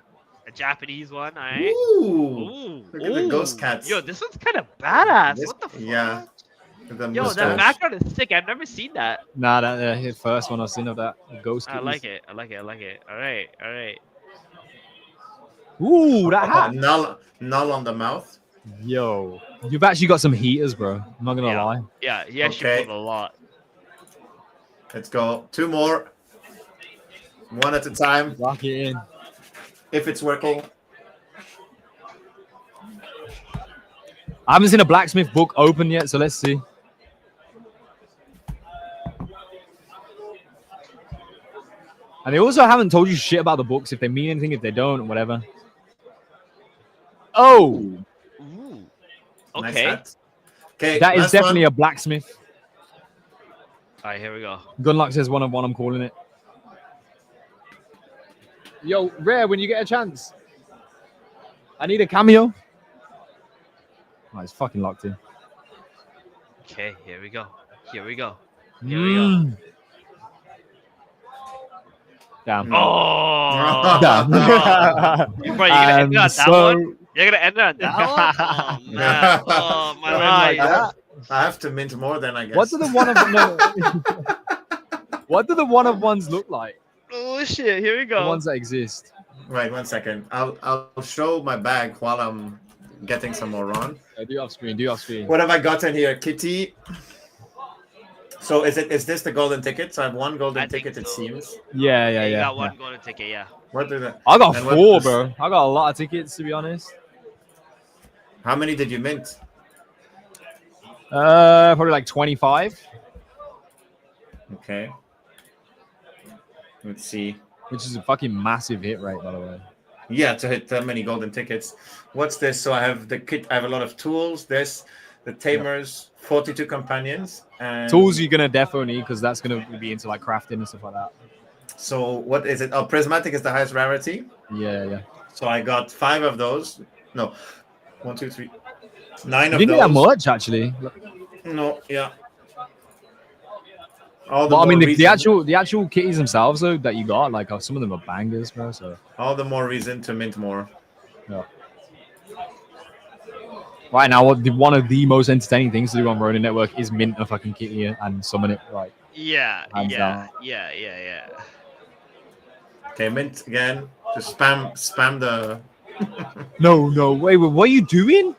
A Japanese one, alright. Ooh. Look at the ghost cats. Yo, this one's kind of badass. This- What the fuck? yeah. The Yo, mustache. that background is sick. I've never seen that. Nah, that the first one I've seen of that ghost. I like it. Alright. Ooh, that hat. Null on the mouth. Yo, you've actually got some heaters, bro. I'm not gonna Yeah. lie. Yeah, he actually Okay. pulled a lot. Let's go. 2 more. 1 at a time. Lock it in. If it's working. I haven't seen a blacksmith book open yet, so let's see. And they also haven't told you shit about the books, if they mean anything, if they don't, whatever. Oh, Ooh. Nice Okay. hat. Okay, that is last definitely one. a blacksmith. Alright, here we go. Gunlock says 1 of 1, I'm calling it. Yo, Rare, when you get a chance. I need a cameo. Oh, it's fucking locked in. Okay, here we go. Mm. Damn. Oh, Damn. bro, you're gonna end it on that so- one? You're gonna end it on that one? Oh man, oh my Like eyes. that. I have to mint more than I guess. What do the one of What do the 1 of 1s look like? Oh shit, here we The go. ones that exist. Right, 1 second. I'll show my bag while I'm getting some more Ron. Do off screen. What have I gotten here? Kitty. So is this the golden ticket? So I have 1 golden I think ticket, it so. seems. You Yeah. got one golden ticket, yeah. What did I got and what 4, was- bro. I got a lot of tickets, to be honest. How many did you mint? Probably like 25, Okay. Let's see. which is a fucking massive hit rate, by the way. Yeah, to hit that many golden tickets. What's this? So I have the kit. I have a lot of tools. This, the tamers, 42 companions, and Tools you're gonna defo need because that's gonna be into like crafting and stuff like that. So what is it? Oh, prismatic is the highest rarity. Yeah. So I got 5 of those. No, 1, 2, 3, 9 You of didn't those. get that much actually. No, yeah. All the But I mean, more the reason- actual kitties themselves though that you got, like some of them are bangers, bro. So all the more reason to mint more. yeah. Right now, one of the most entertaining things to do on Ronin Network is mint a fucking kitty and summon it. Like, Yeah. Hands down. Okay, mint again. Just spam the no, wait, what are you doing?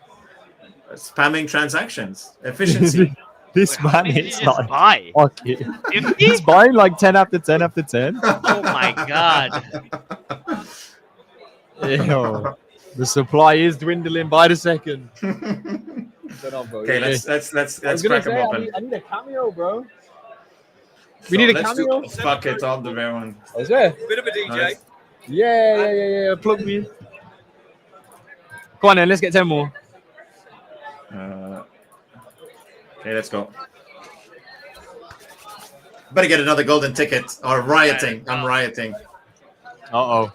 spamming transactions. Efficiency. This Wait, how man many did you is just like, buy? fuck it. 50? He's buying like 10 after 10 after 10. Oh my god. Ew. The supply is dwindling by the second. Okay, let's I was crack gonna them say, open. I need a cameo, bro. So We need a let's do- cameo. Fuck it, all the rare one. Is there? Bit of a DJ. Nice. Yeah. Plug me in. Come on then, let's get 10 more. Okay, let's go. Better get another golden ticket or rioting. I'm rioting. Uh-oh.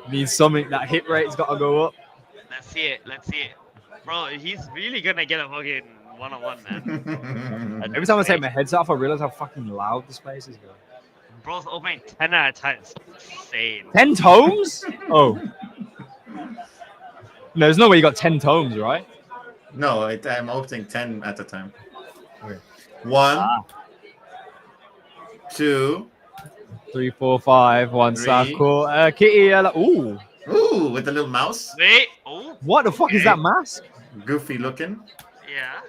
Needs something. That hit rate's got to go up. Let's see it. Bro, he's really gonna get a fucking one-on-one, man. Every time I take my headset off, I realize how fucking loud this place is, bro. Bro's opening 10 out of 10. It's insane. 10 tomes? Oh. No, there's no way you got 10 tomes, right? No, I'm opening 10 at a time. Okay. 1, 2, 3, 4, 5, 1 Three. South Court. Kitty, ooh. ooh, Ooh, with the little mouse. Wait. Oh. What the fuck is that mask? Goofy looking. Yeah.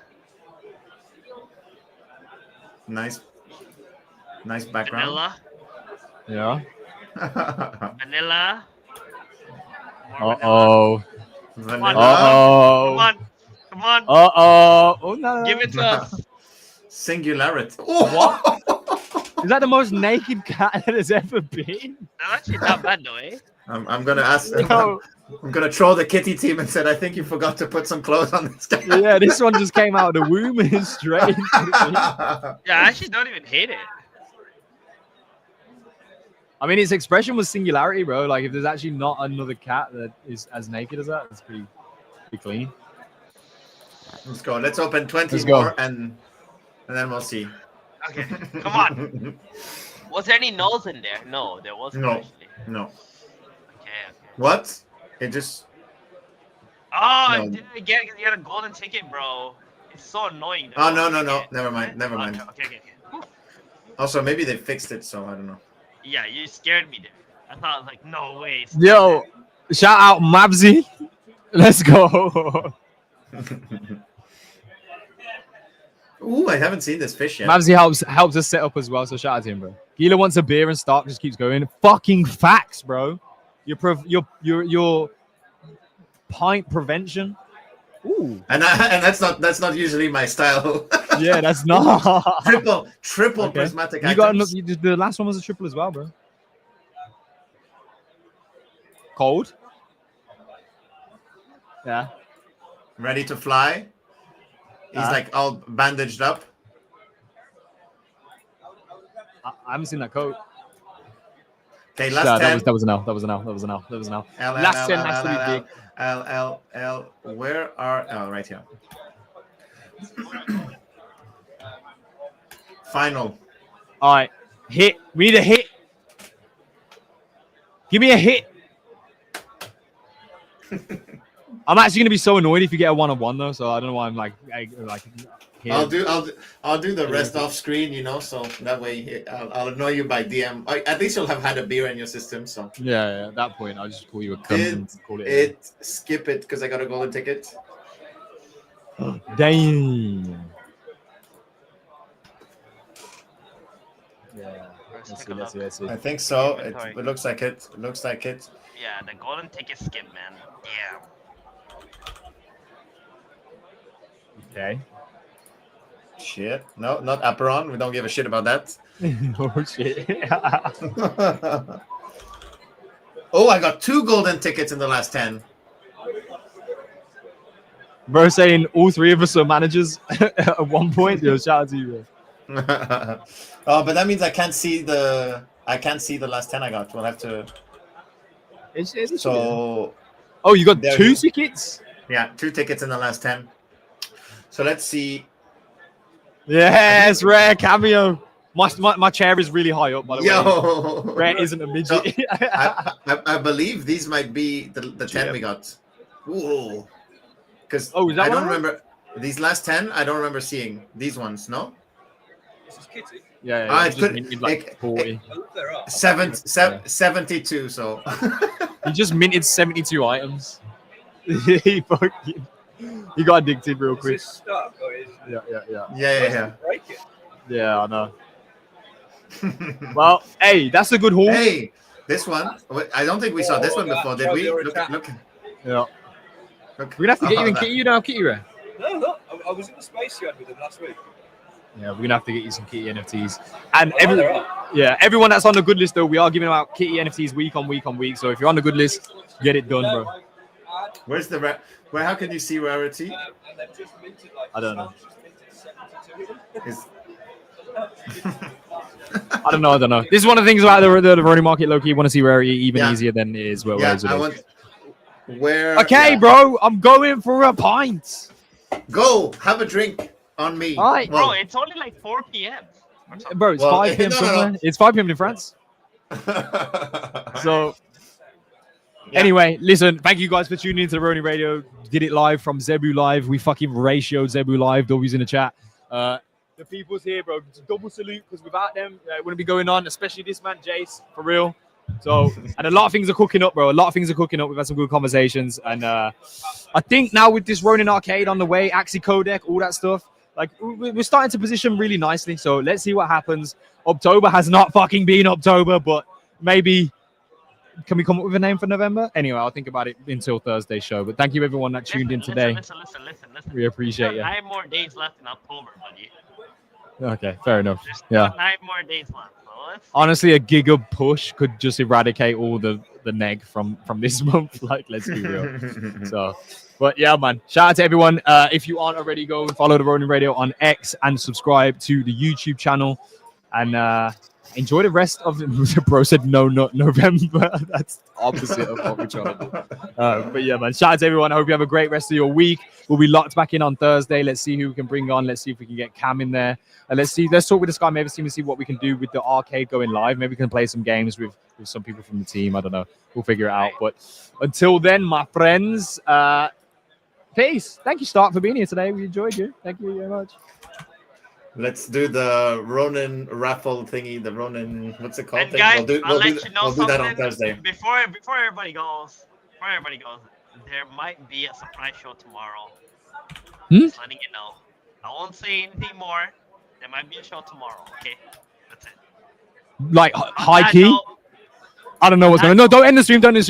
Nice background. Vanilla. Yeah. Vanilla. Uh-oh. Vanilla. Come Uh-oh. on. Come on. Uh-oh. Oh, no. Give it to us. Singularity. What? Is that the most naked cat that has ever been? That's actually not bad though, eh? I'm gonna ask. No. I'm gonna troll the kitty team and said I think you forgot to put some clothes on this guy. Yeah, this one just came out of the womb and straight into the Yeah, I actually don't even hate it. I mean, its expression was singularity, bro. Like, if there's actually not another cat that is as naked as that, it's pretty clean. Let's go. Let's open 20 Let's go. more and then we'll see. Okay, come on. Was there any nulls in there? No, there wasn't No. actually. No. Okay. What? It just. Oh, I No. did it again because you had a golden ticket, bro. It's so annoying. Oh no. Never mind. Okay. Also, maybe they fixed it, so I don't know. Yeah, you scared me there. I thought, like, no way. it's Yo, shout out Mabsy. Let's go. Ooh, I haven't seen this fish yet. Mabsy helps us set up as well, so shout out to him, bro. Gila wants a beer and Stark just keeps going. Fucking facts, bro. Your pint prevention. Ooh. And that's not usually my style. Yeah, that's not. triple Okay. prismatic You got items. the last one was a triple as well, bro. Cold. Yeah. Ready to fly. He's like all bandaged up. I haven't seen that coat. Okay, last Yeah, 10. that was an L. That was an L. L, Last 10 has to be big. L. Where are? Oh, right here. Final. All right, hit. We need a hit. Give me a hit. I'm actually gonna be so annoyed if you get a 1-on-1 though. So I don't know why I'm like. Here. I'll do the rest off screen, so that way I'll annoy you by DM. At least you'll have had a beer in your system. So Yeah. At that point, I'll just call you a cunt and call it. Skip it because I got a golden ticket. Damn. Yeah. Let's see. I think so. Inventory. It looks like it. It looks like it. Yeah, the golden ticket skip, man. Damn. Okay. Shit. No, not Aperon. We don't give a shit about that. Oh shit. Oh, I got 2 golden tickets in the last 10. Bro saying all 3 of us are managers at one point. Yo, shout out to you, bro. Oh, but that means I can't see the last 10 I got. We'll have to. So Oh, you got There 2 you- tickets? yeah, 2 tickets in the last 10. So let's see. Yes, rare cameo. My chair is really high up, by the way. Yo, Rare isn't a midget. I believe these might be the 10 we got. Ooh. Because Oh, is that I one don't of them? remember these last 10. I don't remember seeing these ones. No, Yeah, it just could- minted like 40. 72. So He just minted 72 items. he got addicted real quick. Yeah. yeah. Yeah, I know. Well, hey, that's a good haul. Hey, this one. I don't think we saw this one before, did we? Look. Yeah. Look. We're gonna have to get you in that. kitty now, kitty rare. No, I was in the space yard with them last week. Yeah, we're gonna have to get you some kitty NFTs. And everyone that's on the good list though, we are giving out kitty NFTs week on week. So if you're on the good list, get it done, bro. Where's the how can you see rarity? And they've just minted like. I don't know. Is I don't know. This is one of the things about the Ronin market, low key. You want to see rarity even Yeah. easier than it is. Where yeah, it is. I want where. Okay, yeah. bro, I'm going for a pint. Go have a drink on me. All right. Bro, it's only like 4 p.m. or something. Bro, it's Well, 5 p.m. no. somewhere. It's 5 p.m. in France. So, Yeah. anyway, listen, thank you guys for tuning into the Ronin Radio. Did it live from ZEBU Live. We fucking ratioed ZEBU Live. W's in the chat. The people's here, bro. It's a double salute because without them, it wouldn't be going on, especially this man, Jace, for real. So, and a lot of things are cooking up, bro. A lot of things are cooking up. We've had some good conversations, and I think now with this Ronin arcade on the way, Axie codec, all that stuff, like we're starting to position really nicely. So let's see what happens. October has not fucking been October, but maybe can we come up with a name for November? Anyway, I'll think about it until Thursday's show. But thank you everyone that tuned in today. Listen. We appreciate you. 9 more days left in October, buddy. Okay, fair enough. There's Yeah. 9 more days left. So let's Honestly, a giga push could just eradicate all the neg from this month. Like, let's be real. So, but yeah, man. Shout out to everyone. If you aren't already, go and follow the Ronin Radio on X and subscribe to the YouTube channel. And enjoy the rest of the bro said no, not November. That's opposite of what we're trying to do. But yeah, man. Shout out to everyone. I hope you have a great rest of your week. We'll be locked back in on Thursday. Let's see who we can bring on. Let's see if we can get Cam in there. And let's talk with this guy. Maybe see what we can do with the arcade going live. Maybe we can play some games with some people from the team. I don't know. We'll figure it out. But until then, my friends, peace. Thank you, Stark, for being here today. We enjoyed you. Thank you very much. Let's do the Ronin raffle thingy. The Ronin, what's it called? And guys, We'll do that on Thursday. Before everybody goes, there might be a surprise show tomorrow. Just letting you know. I won't say anything more. There might be a show tomorrow. Okay, that's it. Like high key. note, I don't know what's going on. No, don't end the stream. Don't end the stream.